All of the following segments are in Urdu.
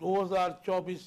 2024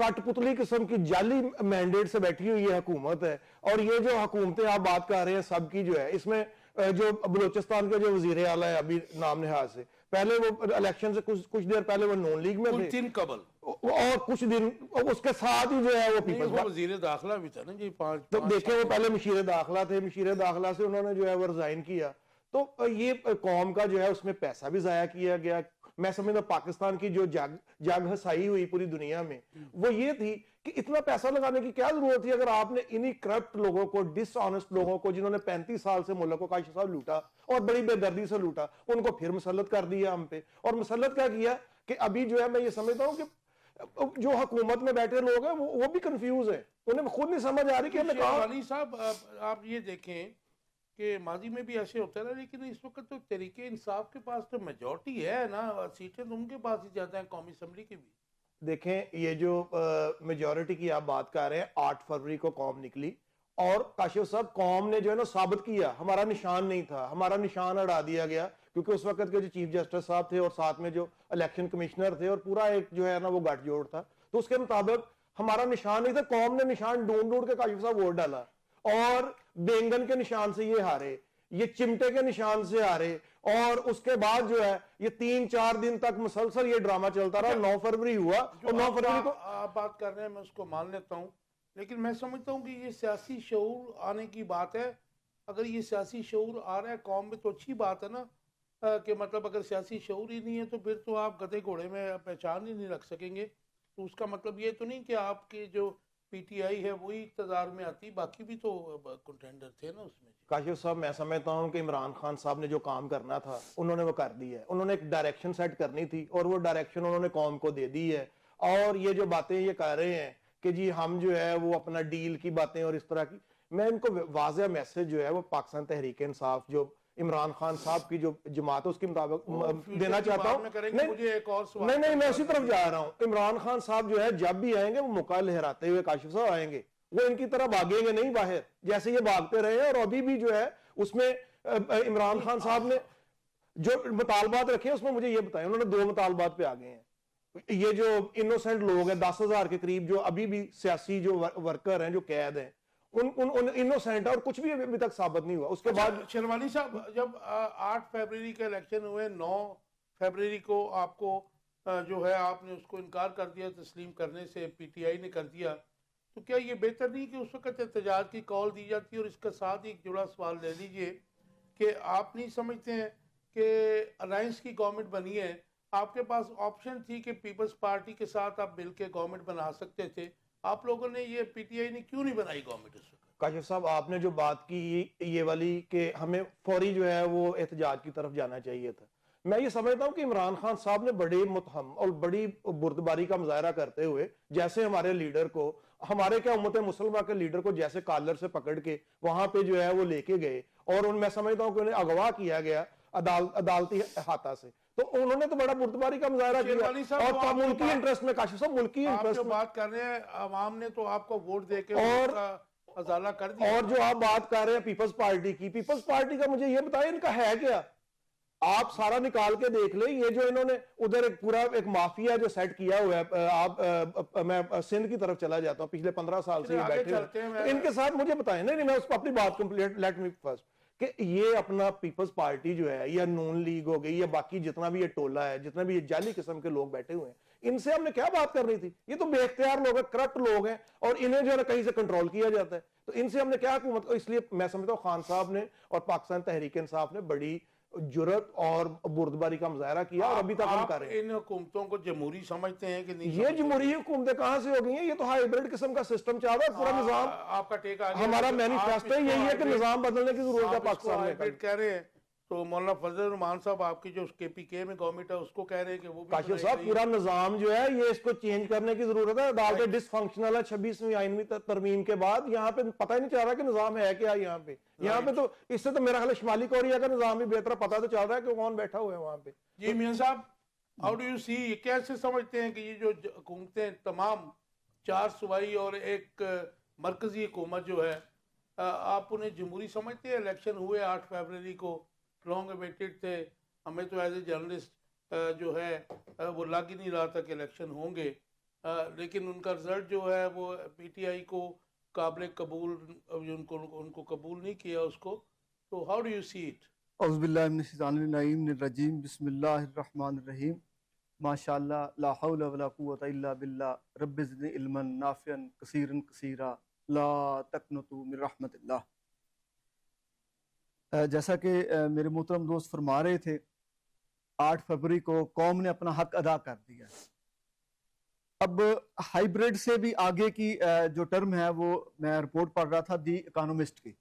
کٹ پتلی قسم کی جعلی مینڈیٹ سے بیٹھی ہوئی یہ حکومت ہے. اور یہ جو حکومتیں آپ بات کر رہے ہیں سب کی جو ہے, اس میں جو بلوچستان کے جو وزیر اعلیٰ ہے ابھی نام نہاد سے, پہلے وہ الیکشن سے کچھ دیر پہلے وہ نون لیگ میں تھے, قبل اور کچھ دن اس کے ساتھ ہی جو ہے وہ پیپلز وزیر داخلہ بھی تھا نا جی. تو دیکھیں وہ پہلے مشیر داخلہ تھے, مشیر داخلہ سے انہوں نے جو ہے وہ ریزائن کیا. تو یہ قوم کا جو ہے اس میں پیسہ بھی ضائع کیا گیا. میں سمجھتا پاکستان کی جو جگ ہسائی ہوئی پوری دنیا میں وہ یہ تھی کہ اتنا پیسہ لگانے کی کیا ضرورت تھی, اگر آپ نے انہی کرپٹ لوگوں کو, ڈس آنےسٹ لوگوں کو, جنہوں نے 35 سال سے ملک کو کاشف صاحب لوٹا اور بڑی بے دردی سے لوٹا, ان کو پھر مسلط کر دیا ہم پہ. اور مسلط کیا کیا کہ ابھی جو ہے میں یہ سمجھتا ہوں کہ جو حکومت میں بیٹھے لوگ ہیں وہ بھی کنفیوز ہیں, انہیں خود نہیں سمجھ آ رہی کہ ہمیں کہاں. شیروانی صاحب آپ یہ دیکھیں کہ ماضی میں بھی ایسے ہوتا ہے, لیکن اس وقت تو تحریک انصاف کے پاس تو میجورٹی ہے نا, سیٹیں تو ان کے پاس ہی زیادہ ہیں قومی اسمبلی کی بھی. دیکھیں یہ جو میجورٹی کی آپ بات کر رہے ہیں, 8 فروری کو قوم نکلی اور کاشف صاحب قوم نے جو ہے نا ثابت کیا ہمارا نشان نہیں تھا, ہمارا نشان اڑا دیا گیا, کیونکہ اس وقت کے جو چیف جسٹس صاحب تھے اور ساتھ میں جو الیکشن کمشنر تھے اور پورا ایک جو ہے نا وہ گٹھ جوڑ تھا, تو اس کے مطابق ہمارا نشان نہیں تھا. قوم نے نشان ڈھونڈ کے کاشف صاحب ووٹ ڈالا اور بینگن کے نشان سے یہ ہارے, یہ چمٹے کے نشان سے ہارے. اور اس کے بعد جو ہے یہ 3-4 دن تک مسلسل یہ ڈرامہ چلتا رہا. 9 فروری ہوا اور 9 فروری کو آپ بات کر رہے ہیں میں اس کو مان لیتا ہوں, لیکن میں سمجھتا ہوں کہ یہ سیاسی شعور آنے کی بات ہے. اگر یہ سیاسی شعور آ رہا ہے قوم میں تو اچھی بات ہے نا, کہ مطلب اگر سیاسی شعور ہی نہیں ہے تو پھر تو آپ گدھے گھوڑے میں پہچان ہی نہیں رکھ سکیں گے. تو اس کا مطلب یہ تو نہیں کہ آپ کے جو پی ٹی آئی ہے وہی اقتدار میں آتی, باقی بھی تو کنٹینڈر تھے نا اس میں. کاشف صاحب میں سمجھتا ہوں کہ عمران خان صاحب نے جو کام کرنا تھا انہوں نے وہ کر دی ہے. انہوں نے ایک ڈائریکشن سیٹ کرنی تھی اور وہ ڈائریکشن انہوں نے قوم کو دے دی ہے. اور یہ جو باتیں یہ کہہ رہے ہیں کہ جی ہم جو ہے وہ اپنا ڈیل کی باتیں اور اس طرح کی, میں ان کو واضح میسج جو ہے وہ پاکستان تحریک انصاف جو عمران خان صاحب کی جو جماعت ہے اس کے مطابق دینا چاہتا ہوں. نہیں میں اسی طرف جا رہا ہوں. عمران خان صاحب جو ہے جب بھی آئیں گے وہ موقع لہراتے ہوئے کاشف صاحب آئیں گے, وہ ان کی طرح بھاگیں گے نہیں باہر جیسے یہ بھاگتے رہے ہیں. اور ابھی بھی جو ہے اس میں عمران خان صاحب نے جو مطالبات رکھے اس میں مجھے یہ بتائیں, انہوں نے 2 مطالبات پہ آگے ہیں. یہ جو انوسنٹ لوگ ہیں 10,000 کے قریب جو ابھی بھی سیاسی جو ورکر ہیں جو قید ہیں ان انوسنٹ ہے اور کچھ بھی ابھی تک ثابت نہیں ہوا. اس کے بعد شیروانی صاحب جب 8 فروری کا الیکشن ہوئے, 9 فروری کو آپ کو جو ہے آپ نے اس کو انکار کر دیا تسلیم کرنے سے, پی ٹی آئی نے کر دیا, تو کیا یہ بہتر نہیں کہ اس وقت احتجاج کی کال دی جاتی؟ اور اس کے ساتھ ایک جڑا سوال لے لیجئے کہ آپ نہیں سمجھتے ہیں کہ الائنس کی گورنمنٹ بنی ہے, آپ کے پاس آپشن تھی کہ پیپلز پارٹی کے ساتھ آپ مل کے گورنمنٹ بنا سکتے تھے, آپ لوگوں نے یہ پی ٹی آئی نے کیوں نہیں بنائی گورنمنٹ اس وقت؟ کاشف صاحب آپ نے جو بات کی یہ والی کہ ہمیں فوری جو ہے وہ احتجاج کی طرف جانا چاہیے تھا, میں یہ سمجھتا ہوں کہ عمران خان صاحب نے بڑے متہم اور بڑی بردباری کا مظاہرہ کرتے ہوئے جیسے ہمارے لیڈر کو, ہمارے کیا امت مسلمہ کے لیڈر کو جیسے کالر سے پکڑ کے وہاں پہ جو ہے وہ لے کے گئے اور میں سمجھتا ہوں کہ انہیں اغوا کیا گیا عدالتی احاطہ سے, تو انہوں نے تو بڑا بردباری کا مظاہرہ کیا. اور ملکی انٹرسٹ میں کاشف صاحب ملکی انٹرسٹ میں بات کر رہے ہیں, عوام نے تو آپ کو ووٹ دے کے ازالہ کر دیا. اور جو آپ بات کر رہے ہیں پیپلز پارٹی کی, پیپلز پارٹی کا مجھے یہ بتائیں ان کا ہے کیا؟ آپ سارا نکال کے دیکھ لیں. یہ جو انہوں نے ادھر ایک پورا ایک مافیا جو سیٹ کیا ہوا ہے, آپ میں سندھ کی طرف چلا جاتا ہوں, پچھلے 15 سال سے یہ بیٹھے ہوئے ان کے ساتھ. مجھے بتائیں, نہیں میں اس کو اپنی بات کمپلیٹ لیٹ می فرسٹ, کہ یہ اپنا پیپلز پارٹی جو ہے یا نون لیگ ہو گئی یا باقی جتنا بھی یہ ٹولہ ہے, جتنا بھی یہ جعلی قسم کے لوگ بیٹھے ہوئے ہیں, ان سے ہم نے کیا بات کرنی تھی؟ یہ تو بے اختیار لوگ ہیں, کرپٹ لوگ ہیں اور انہیں جو ہے کہیں سے کنٹرول کیا جاتا ہے. تو ان سے ہم نے کیا حکومت کو, اس لیے میں سمجھتا ہوں خان صاحب نے اور پاکستان تحریک انصاف نے بڑی جرت اور بردباری کا مظاہرہ کیا اور ابھی تک ہم کر رہے ہیں. ان حکومتوں کو جمہوری سمجھتے ہیں کہ نہیں؟ یہ جمہوری حکومتیں کہاں سے ہو گئی ہیں؟ یہ تو ہائیبرڈ قسم کا سسٹم چاہ رہا ہے پورا نظام. آپ کا ٹیک آ گیا, ہمارا مینیفیسٹو یہی ہے کہ نظام بدلنے کی ضرورت ہے پاکستان میں. کہہ رہے ہیں تو مولانا فضل الرحمان صاحب آپ کی جو کے پی کے میں گورنمنٹ ہے اس کو کہہ رہے ہیں کہ وہ کاشف صاحب پورا نظام جو ہے یہ اس کو چینج کرنے کی ضرورت ہے. عدالتیں ڈس فنکشنل ہے 26ویں آئینوی ترمیم کے بعد. یہاں پہ پتہ ہی نہیں چل رہا کہ نظام ہے کیا یہاں پہ تو اس سے تو میرا خیال شمالی کوریا کا نظام بھی بہتر پتہ تو چل رہا ہے کہ کون بیٹھا ہوا ہے وہاں پہ. جی میاں صاحب, ہاؤ ڈو یو سی, یہ کیسے سمجھتے ہیں کہ یہ جو حکومتیں تمام 4 صوبائی اور ایک مرکزی حکومت جو ہے, آپ انہیں جمہوری سمجھتے ہیں؟ الیکشن ہوئے 8 فروری کو, لانگ اویٹڈ تھے, ہمیں تو ایز اے جرنلسٹ جو ہے وہ لگ ہی نہیں رہا تھا کہ الیکشن ہوں گے, لیکن ان کا رزلٹ جو ہے وہ پی ٹی آئی کو قابل قبول، ان کو قبول نہیں کیا اس کو. تو how do you see it? اعوذ باللہ من الشیطان الرجیم، بسم اللہ الرحمن الرحیم. ماشاء اللہ، لا حول ولا قوۃ الا باللہ، رب زدنی علما نافعا کثیرا کثیرا، لا تقنطوا من رحمت اللہ. جیسا کہ میرے محترم دوست فرما رہے تھے، 8 فروری کو قوم نے اپنا حق ادا کر دیا. اب ہائیبریڈ سے بھی آگے کی جو ٹرم ہے وہ میں رپورٹ پڑھ رہا تھا دی اکانومسٹ کی.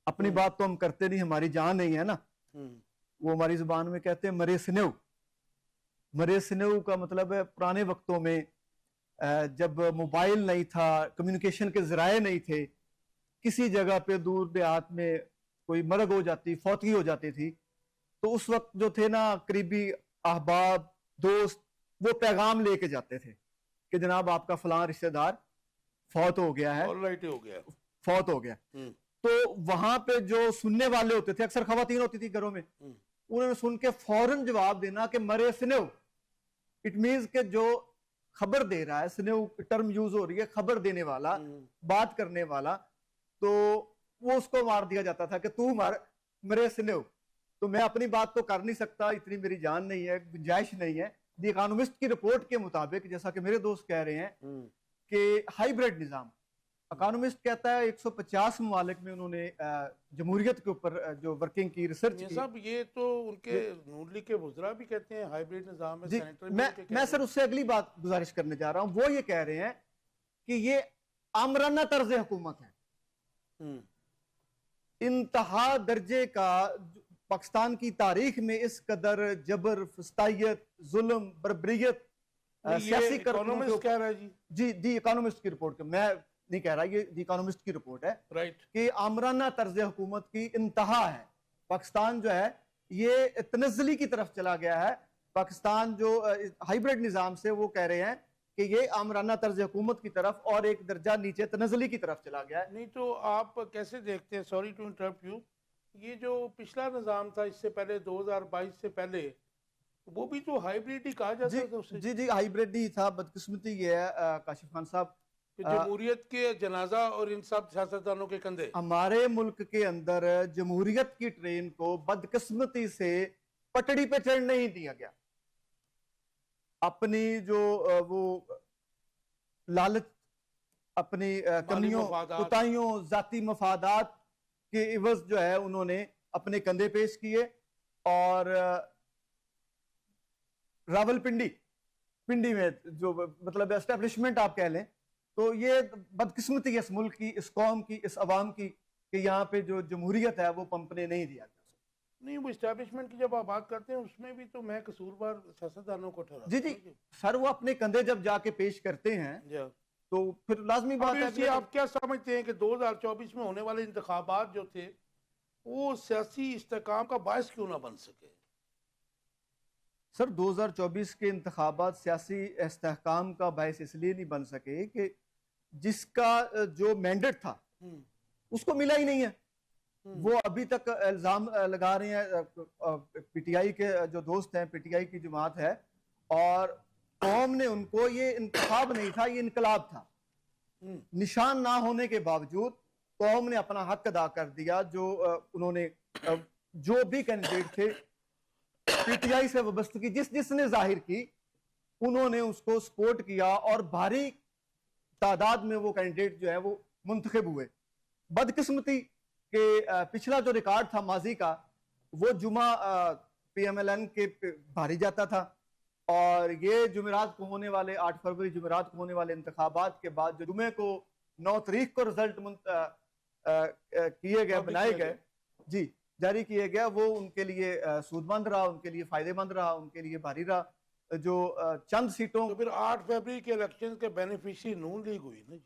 اپنی بات تو ہم کرتے نہیں، ہماری جان نہیں ہے نا. وہ ہماری زبان میں کہتے ہیں مرے سنو. مرے سنو کا مطلب ہے پرانے وقتوں میں جب موبائل نہیں تھا، کمیونیکیشن کے ذرائع نہیں تھے، کسی جگہ پہ دور دیہات میں کوئی مرگ ہو جاتی، فوتگی ہو جاتی تھی، تو اس وقت جو تھے نا قریبی احباب دوست، وہ پیغام لے کے جاتے تھے کہ جناب آپ کا فلاں رشتہ دار فوت ہو گیا ہے، فوت ہو گیا. تو وہاں پہ جو سننے والے ہوتے تھے، اکثر خواتین ہوتی تھی گھروں میں، انہوں نے سن کے فوراً جواب دینا کہ مرے سنو. اٹ مینز کہ جو خبر دے رہا ہے، سنو ٹرم یوز ہو رہی ہے، خبر دینے والا، بات کرنے والا، تو وہ اس کو مار دیا جاتا تھا کہ تو مرے سنو. تو میں اپنی بات تو کر نہیں سکتا، اتنی میری جان نہیں ہے، گنجائش نہیں ہے. دی اکانومسٹ کی رپورٹ کے مطابق، جیسا کہ میرے دوست کہہ رہے ہیں کہ ہائیبریڈ نظام، اکانومسٹ کہتا ہے 150 ممالک میں انہوں نے جمہوریت کے اوپر جو ورکنگ کی، ریسرچ کی. صاحب یہ تو ان کے نون لیگ کے وزراء بھی کہتے ہیں ہائیبریڈ نظام جی، میں سر اس سے اگلی بات گزارش کرنے جا رہا ہوں. وہ یہ کہہ رہے ہیں کہ یہ آمرانہ طرز حکومت ہے، انتہا درجے کا. پاکستان کی تاریخ میں اس قدر جبر، فسطائیت، ظلم، بربریت، سیاسی اکانومسٹ کہہ رہا ہے. جی دی اکانومسٹ کی رپورٹ، میں نہیں کہہ رہا، یہ دی اکانومسٹ کی رپورٹ ہے کہ آمرانہ طرز حکومت کی انتہا ہے. پاکستان جو ہے یہ تنزلی کی طرف چلا گیا ہے. پاکستان جو ہائیبریڈ نظام سے، وہ کہہ رہے ہیں کہ یہ آمرانہ طرز حکومت کی طرف اور ایک درجہ نیچے تنزلی کی طرف چلا گیا ہے. نہیں تو آپ کیسے دیکھتے ہیں، سوری ٹو انٹرپٹ یو، یہ جو پچھلا نظام تھا اس سے پہلے 2022 سے پہلے، وہ بھی تو ہائیبریڈ ہی کہا جاتا تھا اسے. جی ہائیبریڈ ہی تھا. بدقسمتی یہ ہے کاشف خان صاحب، جمہوریت کے جنازہ اور ان سب سیاستدانوں کے کندھے. ہمارے ملک کے اندر جمہوریت کی ٹرین کو بدقسمتی سے پٹڑی پہ چڑھ نہیں دیا گیا. اپنی جو وہ لالچ، اپنی کمیوں، کوتاہیوں، ذاتی مفادات کے عوض جو ہے انہوں نے اپنے کندھے پیش کیے. اور راول پنڈی میں جو مطلب اسٹیبلشمنٹ آپ کہہ لیں، تو یہ بدقسمتی اس ملک کی، اس قوم کی، اس عوام کی کہ یہاں پہ جو جمہوریت ہے وہ پمپنے نہیں دیا گیا. نہیں، وہ اسٹیبلشمنٹ کی جب آپ بات کرتے ہیں اس میں بھی تو میں قصوروار سیاستدانوں کو ٹھہراتا ہوں. جی سر، وہ اپنے کندھے جب جا کے پیش کرتے ہیں تو پھر لازمی بات ہے کہ آپ کیا سمجھتے ہیں کہ 2024 میں ہونے والے انتخابات جو تھے وہ سیاسی استحکام کا باعث کیوں نہ بن سکے؟ سر 2024 کے انتخابات سیاسی استحکام کا باعث اس لیے نہیں بن سکے کہ جس کا جو مینڈیٹ تھا اس کو ملا ہی نہیں ہے. وہ ابھی تک الزام لگا رہے ہیں، پی ٹی آئی کے جو دوست ہیں، پی ٹی آئی کی جماعت ہے، اور قوم نے ان کو، یہ انتخاب نہیں تھا، یہ انقلاب تھا. نشان نہ ہونے کے باوجود قوم نے اپنا حق ادا کر دیا. جو انہوں نے جو بھی کینڈیڈیٹ تھے پی ٹی آئی سے وابستگی جس نے ظاہر کی، انہوں نے اس کو سپورٹ کیا اور بھاری تعداد میں وہ کینڈیڈیٹ جو ہے وہ منتخب ہوئے. بدقسمتی کہ پچھلا جو ریکارڈ تھا ماضی کا، وہ جمعہ پی ایم ایل این کے بھاری جاتا تھا، اور یہ جمعرات کو ہونے والے 8 فروری جمعرات کو ہونے والے انتخابات کے بعد جو جمعے کو 9 تاریخ کو رزلٹ کیے گئے، بنائے گئے، جی جاری کیے گیا، وہ ان کے لیے سود مند رہا، ان کے لیے فائدے مند رہا، ان کے لیے بھاری رہا. جو چند سیٹوں، تو پھر 8 فروری کے الیکشن کے بینیفیشری نون لیگ ہوئی نا.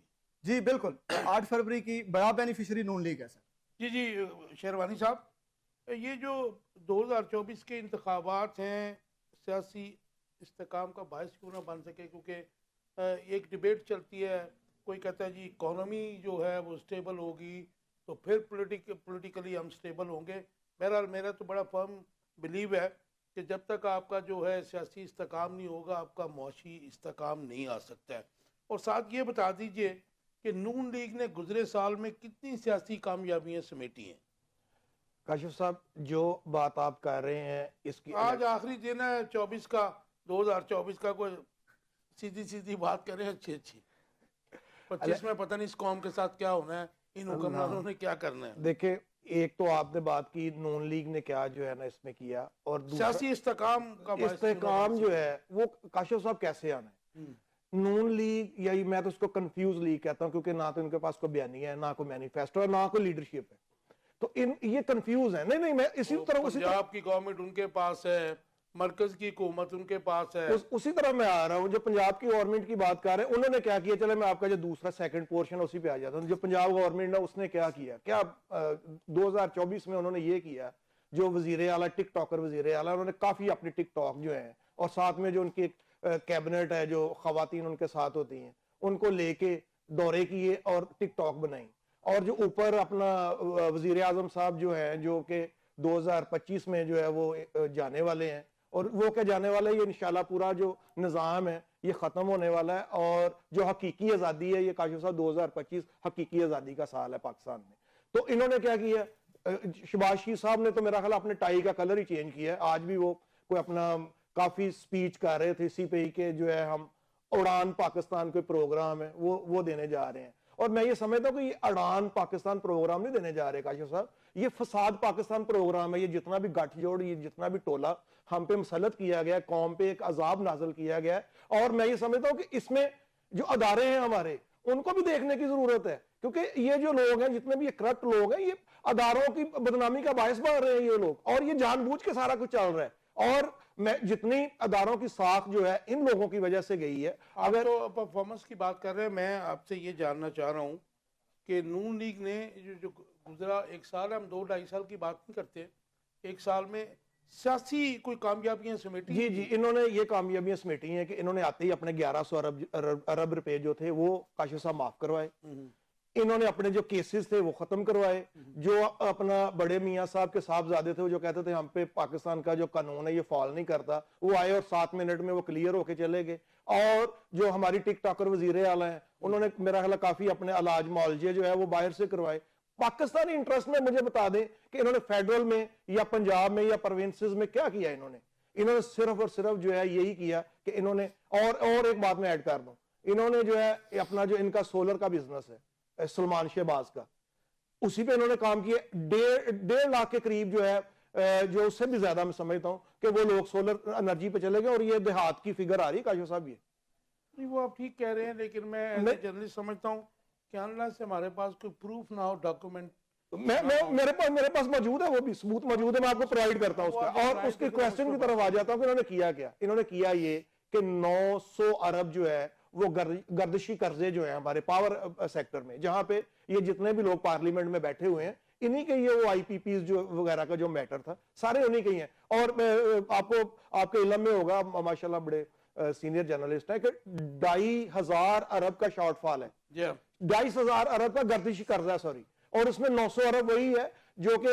جی بالکل، 8 فروری کی بڑا بینیفیشری نون لیگ ہے سر. جی شیروانی صاحب، یہ جو 2024 کے انتخابات ہیں سیاسی استحکام کا باعث کیوں نہ بن سکے؟ کیونکہ ایک ڈیبیٹ چلتی ہے، کوئی کہتا ہے جی اکانومی جو ہے وہ سٹیبل ہوگی تو پھر پولیٹیکلی ہم سٹیبل ہوں گے. بہرحال میرا تو بڑا فرم بلیو ہے کہ جب تک آپ کا جو ہے سیاسی استحکام نہیں ہوگا آپ کا معاشی استحکام نہیں آ سکتا ہے. اور ساتھ یہ بتا دیجئے کہ نون لیگ نے گزرے سال میں کتنی سیاسی کامیابیاں سمیٹی ہیں؟ کاشف صاحب جو بات آپ کر رہے ہیں اس کی آج آخری دن ہے 24 کا 2024 کا، کوئی سیدھی سیدھی بات کریں اچھی اچھی. 25 میں پتہ نہیں اس قوم کے ساتھ کیا ہونا ہے، ان حکمرانوں نے کیا کرنا ہے. دیکھیں ایک تو آپ نے بات کی نون لیگ نے کیا جو ہے نا اس میں کیا، اور دوسرا سیاسی استحکام کا باعث استحکام جو ہے وہ کاشف صاحب کیسے آنا ہے. نون لیگ یا میں تو اس کو کنفیوز لیگ کہتا ہوں کیونکہ نہ تو ان کے پاس کوئی بیانیہ ہے، نہ کوئی مینیفیسٹو ہے، نہ کوئی لیڈرشپ ہے. تو یہ کنفیوز ہے. نہیں میں اسی طرح پنجاب کی گورنمنٹ ان کے پاس ہے، مرکز کی حکومت ان کے پاس ہے. اسی طرح میں آ رہا ہوں. جو پنجاب کی گورنمنٹ کی بات کر رہے ہیں انہوں نے کیا کیا، چلے میں آپ کا جو دوسرا سیکنڈ پورشن اسی پہ آ جاتا ہوں. جو پنجاب گورنمنٹ ہے اس نے کیا کیا 2024 میں انہوں نے یہ کیا، جو وزیر اعلیٰ ٹک ٹاکر وزیر اعلیٰ انہوں نے کافی اپنی ٹک ٹاک جو ہیں اور ساتھ میں جو ان کی کیبنٹ ہے جو خواتین ان کے ساتھ ہوتی ہیں ان کو لے کے دورے کیے اور ٹک ٹاک بنائی. اور جو اوپر اپنا وزیر اعظم صاحب جو ہیں جو کہ 2025 میں جو ہے وہ جانے والے ہیں، اور وہ کیا جانے والا ہے، یہ انشاءاللہ پورا جو نظام ہے یہ ختم ہونے والا ہے. اور جو حقیقی آزادی ہے یہ کاشف صاحب 2025 حقیقی آزادی کا سال ہے پاکستان میں. تو انہوں نے کیا کیا، شہباز شریف صاحب نے تو میرا خیال اپنے ٹائی کا کلر ہی چینج کیا ہے. آج بھی وہ کوئی اپنا کافی سپیچ کر رہے تھے اسی پہ ہی کہ جو ہے ہم اڑان پاکستان کوئی پروگرام ہے وہ دینے جا رہے ہیں. اور میں یہ سمجھتا ہوں کہ یہ اڑان پاکستان پروگرام نہیں دینے جا رہے کاشف صاحب، یہ فساد پاکستان پروگرام ہے. یہ جتنا بھی گٹھ جوڑ، یہ جتنا بھی ٹولہ ہم پہ مسلط کیا گیا ہے، قوم پہ ایک عذاب نازل کیا گیا ہے. اور میں یہ سمجھتا ہوں کہ اس میں جو ادارے ہیں ہمارے ان کو بھی دیکھنے کی ضرورت ہے، کیونکہ یہ جو لوگ ہیں جتنے بھی یہ کرپٹ لوگ ہیں یہ اداروں کی بدنامی کا باعث بن رہے ہیں یہ لوگ، اور یہ جان بوجھ کے سارا کچھ چل رہا ہے. اور میں جتنی اداروں کی ساکھ جو ہے ان لوگوں کی وجہ سے گئی ہے. اگر تو پرفارمنس کی بات کر رہے ہیں، میں آپ سے یہ جاننا چاہ رہا ہوں کہ نون لیگ نے جو گزرا ایک سال ہے، ہم 2-2.5 سال کی بات نہیں کرتے، ایک سال میں سیاسی کوئی کامیابیاں سمیٹی؟ جی انہوں نے یہ کامیابیاں سمیٹی ہیں کہ انہوں نے آتے ہی اپنے 1100 ارب روپے جو تھے وہ کاشف صاحب معاف کروائے. انہوں نے اپنے جو کیسز تھے وہ ختم کروائے. جو اپنا بڑے میاں صاحب کے صاحبزادے تھے وہ جو کہتے تھے ہم پہ پاکستان کا جو قانون ہے یہ فال نہیں کرتا، وہ آئے اور 7 منٹ میں وہ کلیئر ہو کے چلے گئے. اور جو ہماری ٹک ٹاکر وزیر اعلیٰ ہیں انہوں نے میرا خیال کافی اپنے علاج معالجے جو ہے وہ باہر سے کروائے. پاکستانی انٹرسٹ میں مجھے بتا دیں کہ انہوں نے فیڈرل میں یا پنجاب میں یا پروونسز میں کیا کیا. انہوں نے صرف اور صرف جو ہے یہی کیا کہ انہوں نے اور ایک بات میں ایڈ کر دوں، انہوں نے جو ہے اپنا جو ان کا سولر کا بزنس ہے سلمان شہباز کا، اسی پہ انہوں نے کام کیا. 1.5 لاکھ کے قریب جو ہے جو اس سے بھی زیادہ میں سمجھتا ہوں کہ وہ لوگ سولر انرجی پہ چلے گئے. اور یہ دیہات کی فگر آ رہی ہے کاشف صاحب. یہ نہیں وہ آپ ٹھیک کہہ رہے ہیں، لیکن میں جرنلسٹ سمجھتا ہوں کہ اللہ سے ہمارے پاس کوئی پروف نہ ہو، ڈاکومنٹ میرے پاس موجود ہے، وہ بھی ثبوت موجود ہے، میں آپ کو پرووائڈ کرتا ہوں اس کا. اور اس کے کوسچن کی طرف آ جاتا ہوں کہ انہوں نے کیا کیا. انہوں نے کیا یہ کہ 900 ارب جو ہے وہ گردشی قرضے جو ہیں ہمارے پاور سیکٹر میں، جہاں پہ یہ جتنے بھی لوگ پارلیمنٹ میں بیٹھے ہوئے ہیں انہی کے یہ وہ آئی پی پیز جو وغیرہ کا جو میٹر تھا سارے انہی کے ہی ہیں. اور آپ کے علم میں ہوگا، ماشاءاللہ بڑے سینئر جرنلسٹ ہیں، کہ 2,500 ارب کا شارٹ فال ہے. 2,500 ارب کا گردشی قرضہ ہے، سوری. اور اس میں 900 ارب وہی ہے جو کہ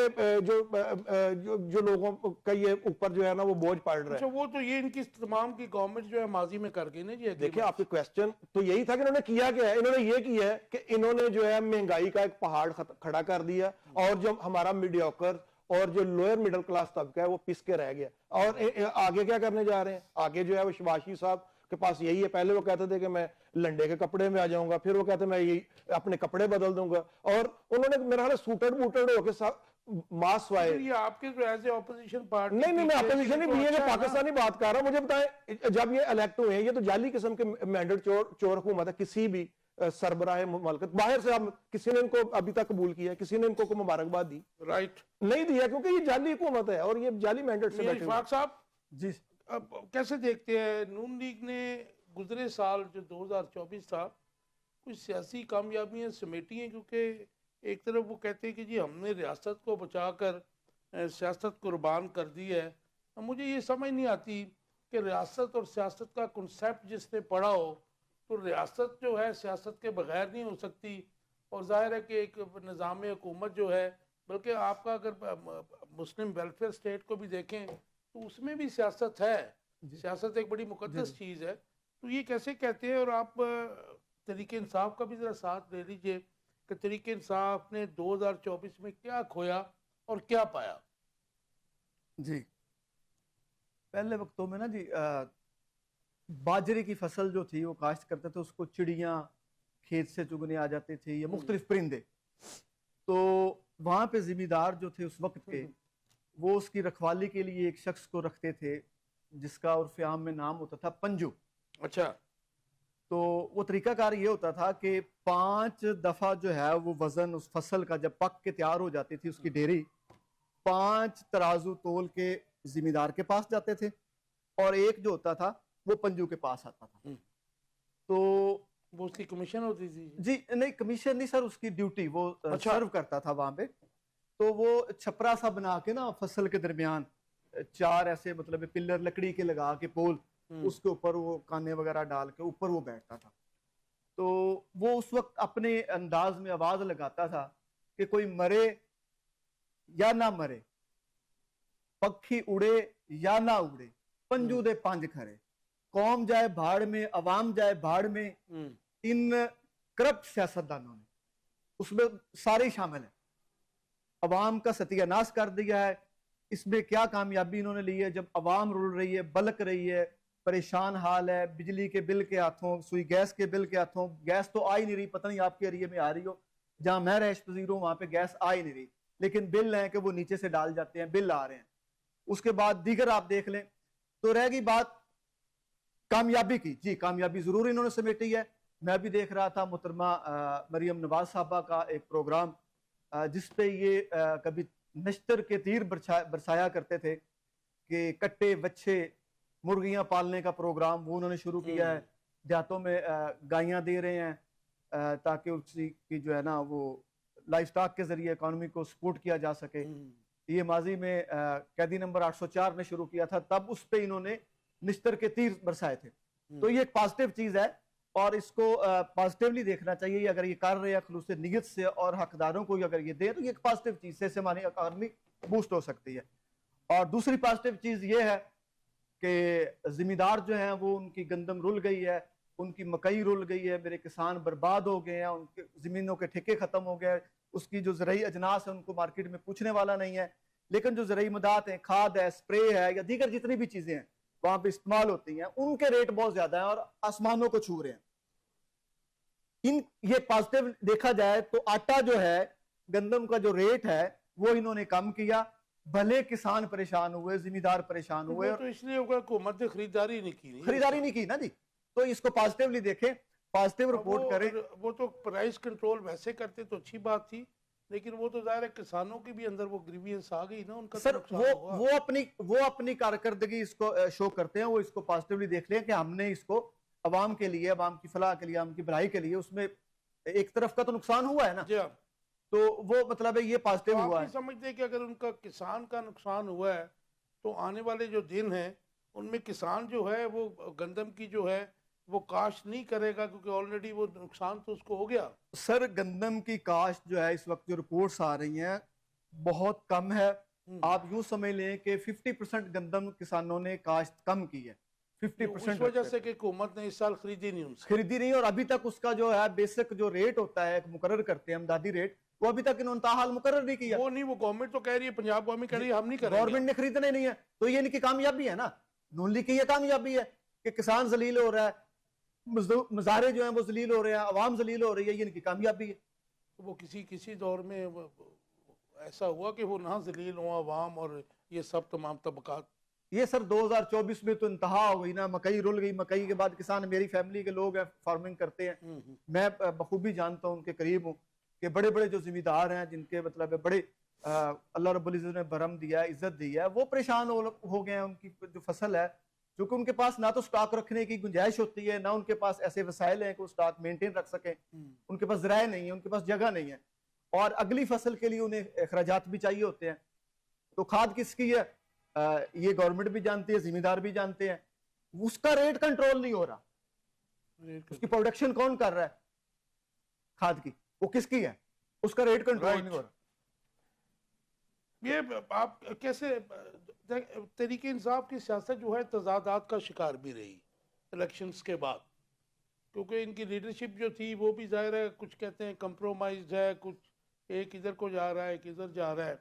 جو لوگوں کا یہ اوپر جو ہے نا وہ بوجھ پڑ رہا ہے. اچھا وہ تو یہ ان کی تمام کی گورنمنٹ جو ہے ماضی میں کر گئی نا جی. دیکھیں آپ کے کوسچن تو یہی تھا کہ انہوں نے کیا کیا ہے. انہوں نے یہ کیا ہے کہ انہوں نے جو ہے مہنگائی کا ایک پہاڑ کھڑا کر دیا، اور جو ہمارا میڈیوکر اور جو لوئر مڈل کلاس طبقہ ہے وہ پس کے رہ گیا. اور آگے کیا کرنے جا رہے ہیں؟ آگے جو ہے وہ شہباز شریف صاحب کے پاس یہی ہے. پہلے وہ کہتے تھے کہ میں لنڈے کے کپڑے میں آ جاؤں گا، پھر وہ کہتے میں یہ اپنے کپڑے بدل دوں گا. اور انہوں نے میرا خیال سوٹڈ بوٹڈ ہو کے ماسک وائے. یہ آپ کے جو ایز اے اپوزیشن پارٹی نہیں میں اپوزیشن نہیں بھی ہے، جو پاکستانی بات کر رہا ہوں. مجھے بتائیں جب یہ الیکٹ ہوئے ہیں، یہ تو جعلی قسم کے مینڈیٹ چور حکومت ہے. کسی بھی سربراہ مملکت باہر سے کسی نے ان کو ابھی تک قبول کیا، کسی نے ان کو مبارکباد دی؟ رائٹ نہیں دیا، کیونکہ یہ جعلی حکومت ہے اور یہ جعلی مینڈیٹ سے بیٹھے. اشفاق صاحب جی کیسے دیکھتے ہیں نون لیگ نے گزرے سال جو 2024 تھا کچھ سیاسی کامیابیاں سمیٹی ہیں؟ کیونکہ ایک طرف وہ کہتے ہیں کہ جی ہم نے ریاست کو بچا کر سیاست قربان کر دی ہے. مجھے یہ سمجھ نہیں آتی کہ ریاست اور سیاست کا کنسیپٹ جس نے پڑھا ہو تو ریاست جو ہے سیاست کے بغیر نہیں ہو سکتی. اور ظاہر ہے کہ ایک نظام حکومت جو ہے، بلکہ آپ کا اگر مسلم ویلفیئر اسٹیٹ کو بھی دیکھیں تو اس میں بھی سیاست ہے. سیاست ایک بڑی مقدس چیز ہے. تو یہ کیسے کہتے ہیں؟ اور آپ تحریک انصاف کا بھی ذرا ساتھ لے لیجئے کہ تحریک انصاف نے 2024 میں کیا کھویا اور کیا پایا؟ جی پہلے وقتوں میں نا جی باجرے کی فصل جو تھی وہ کاشت کرتے تھے، اس کو چڑیاں کھیت سے چگنے آ جاتے تھے یا مختلف پرندے. تو وہاں پہ ذمہ دار جو تھے اس وقت کے، وہ اس کی رکھوالی کے لیے ایک شخص کو رکھتے تھے جس کا عرف عام میں نام ہوتا تھا پنجو. اچھا. تو وہ طریقہ کار یہ ہوتا تھا کہ 5 دفعہ جو ہے وہ وزن اس فصل کا جب پک کے تیار ہو جاتی تھی اس کی ڈیری، 5 ترازو تول کے ذمہ دار کے پاس جاتے تھے اور ایک جو ہوتا تھا وہ پنجو کے پاس آتا تھا. تو وہ اس کی کمیشن ہوتی تھی؟ جی نہیں کمیشن نہیں سر، اس کی ڈیوٹی، وہ سرو کرتا تھا وہاں پہ. تو وہ چھپرا سا بنا کے نا فصل کے درمیان 4 ایسے مطلب پلر لکڑی کے لگا کے پول، اس کے اوپر وہ کانے وغیرہ ڈال کے اوپر وہ بیٹھتا تھا. تو وہ اس وقت اپنے انداز میں آواز لگاتا تھا کہ کوئی مرے یا نہ مرے، پکھی اڑے یا نہ اڑے، پنجو دے 5 کھرے، قوم جائے بھاڑ میں، عوام جائے بھاڑ میں. ان کرپٹ سیاستدانوں نے اس میں سارے شامل ہیں، عوام کا ستیہ ناش کر دیا ہے. اس میں کیا کامیابی انہوں نے لی ہے؟ جب عوام رول رہی ہے، بلک رہی ہے، پریشان حال ہے، بجلی کے بل کے ہاتھوں، سوئی گیس کے بل کے ہاتھوں. گیس تو آ ہی نہیں رہی، پتہ نہیں آپ کے ایریے میں آ رہی ہو، جہاں میں رہائش پذیر ہوں وہاں پہ گیس آ ہی نہیں رہی، لیکن بل ہیں کہ وہ نیچے سے ڈال جاتے ہیں، بل آ رہے ہیں. اس کے بعد دیگر آپ دیکھ لیں. تو رہ گئی بات کامیابی کی. جی کامیابی ضرور انہوں نے سمیٹی ہے. میں بھی دیکھ رہا تھا محترمہ مریم نواز صاحبہ کا ایک پروگرام جس پہ یہ کبھی نشتر کے تیر برسایا کرتے تھے کہ کٹے بچے مرغیاں پالنے کا پروگرام وہ انہوں نے شروع کیا ہے. دیہاتوں میں گائیاں دے رہے ہیں تاکہ اس کی جو ہے نا وہ لائف سٹاک کے ذریعے اکانومی کو سپورٹ کیا جا سکے. یہ ماضی میں قیدی نمبر 804 نے شروع کیا تھا، تب اس پہ انہوں نے نشتر کے تیر برسائے تھے. تو یہ ایک پازیٹیو چیز ہے اور اس کو پازیٹیولی دیکھنا چاہیے. اگر یہ کر رہے ہیں خلوص نیت سے اور حقداروں کو اگر یہ دے تو یہ ایک پازیٹیو چیز سے ہماری اکانومی بوسٹ ہو سکتی ہے. اور دوسری پازیٹیو چیز یہ ہے کہ ذمہ دار جو ہیں وہ ان کی گندم رول گئی ہے، ان کی مکئی رول گئی ہے، میرے کسان برباد ہو گئے ہیں، ان کے زمینوں کے ٹھیکے ختم ہو گئے، اس کی جو زرعی اجناس ہے ان کو مارکیٹ میں پوچھنے والا نہیں ہے. لیکن جو زرعی مدات ہیں، کھاد ہے، سپرے ہے یا دیگر جتنی بھی چیزیں ہیں وہاں پہ استعمال ہوتی ہیں، ان کے ریٹ بہت زیادہ ہیں اور آسمانوں کو چھو رہے ہیں. یہ پازیٹیو دیکھا جائے تو آٹا جو ہے، گندم کا جو ریٹ ہے وہ انہوں نے کم کیا، بھلے کسان پریشان ہوئے، ذمہ دار پریشان ہوئے. تو اس لیے حکومت نے خریداری نہیں کی نا جی. تو اس کو پازیٹیولی دیکھیں، پازیٹیو رپورٹ کریں. وہ تو پرائس کنٹرول ویسے کرتے تو اچھی بات تھی، لیکن وہ تو ظاہر ہے کسانوں کی بھی اندر وہ گریوینس آ گئی نا، ان کا سر وہ اپنی کارکردگی اس کو شو کرتے ہیں. وہ اس کو پازیٹیولی دیکھ لیں کہ ہم نے اس کو عوام کے لیے، عوام کی فلاح کے لیے، عوام کی بھلائی کے لیے، اس میں ایک طرف کا تو نقصان ہوا ہے نا. جی ہاں. تو وہ مطلب ہے یہ پازیٹیو ہوا ہے. آپ سمجھتے کہ اگر ان کا کسان کا نقصان ہوا ہے تو آنے والے جو دن ہیں ان میں کسان جو ہے وہ گندم کی جو ہے وہ کاشت نہیں کرے گا، کیونکہ آلریڈی وہ نقصان تو اس کو ہو گیا. سر گندم کی کاشت جو ہے اس وقت جو رپورٹس آ رہی ہیں بہت کم ہے. آپ یوں سمجھ لیں کہ 50% گندم کسانوں نے کاشت کم کی ہے. 50% اس وجہ سے کہ حکومت نے اس سال خریدی نہیں اور ابھی تک اس کا جو ہے بیسک جو ریٹ ہوتا ہے مقرر کرتے ہیں امدادی ریٹ، وہ ابھی تک انہوں نے تاحال مقرر نہیں کیا. وہ گورنمنٹ تو کہہ رہی ہے، پنجاب گورنمنٹ کہہ رہی ہے ہم نہیں کریں گے، گورنمنٹ نے خریدنے نہیں ہے. تو یہ ان کی کامیابی ہے نا، نون لیگ کی یہ کامیابی ہے کہ کسان ذلیل ہو رہا ہے، مظاہرے جو ہیں وہ ذلیل ہو رہے ہیں، عوام ذلیل ہو رہی ہے. یہ ان کی کامیابی ہے. وہ کسی دور میں ایسا ہوا کہ وہ نہ ذلیل ہوں عوام اور یہ سب تمام طبقات. یہ سر 2024 میں تو انتہا ہو گئی نا. مکئی رول گئی. مکئی کے بعد کسان، میری فیملی کے لوگ ہیں فارمنگ کرتے ہیں، میں بخوبی جانتا ہوں، ان کے قریب ہوں کہ بڑے بڑے جو ذمہ دار ہیں جن کے مطلب بڑے اللہ رب العزت نے برہم دیا ہے، عزت دی ہے، وہ پریشان ہو گئے ہیں. ان کی جو فصل ہے کیونکہ ان کے پاس نہ تو سٹاک رکھنے کی گنجائش ہوتی ہے، نہ ان کے پاس ایسے وسائل ہیں کہ وہ سٹاک مینٹین رکھ سکیں. ان کے پاس ذرائع نہیں ہیں، ان کے پاس جگہ نہیں ہے، اور اگلی فصل کے لیے انہیں اخراجات بھی چاہیے ہوتے ہیں. تو کھاد کس کی ہے یہ گورنمنٹ بھی جانتی ہے، ذمہ دار بھی جانتے ہیں. اس کا ریٹ کنٹرول نہیں ہو رہا. اس کی پروڈکشن کون کر رہا ہے کھاد کی؟ وہ کس کی ہے؟ اس کا ریٹ کنٹرول نہیں ہو رہا. یہ آپ کیسے تحریک انصاف کی سیاست جو ہے تضادات کا شکار بھی رہی الیکشنز کے بعد، کیونکہ ان کی لیڈرشپ جو تھی وہ بھی ظاہر ہے کچھ کہتے ہیں کمپرومائزڈ ہے، کچھ ایک ادھر کو جا رہا ہے ایک ادھر جا رہا ہے،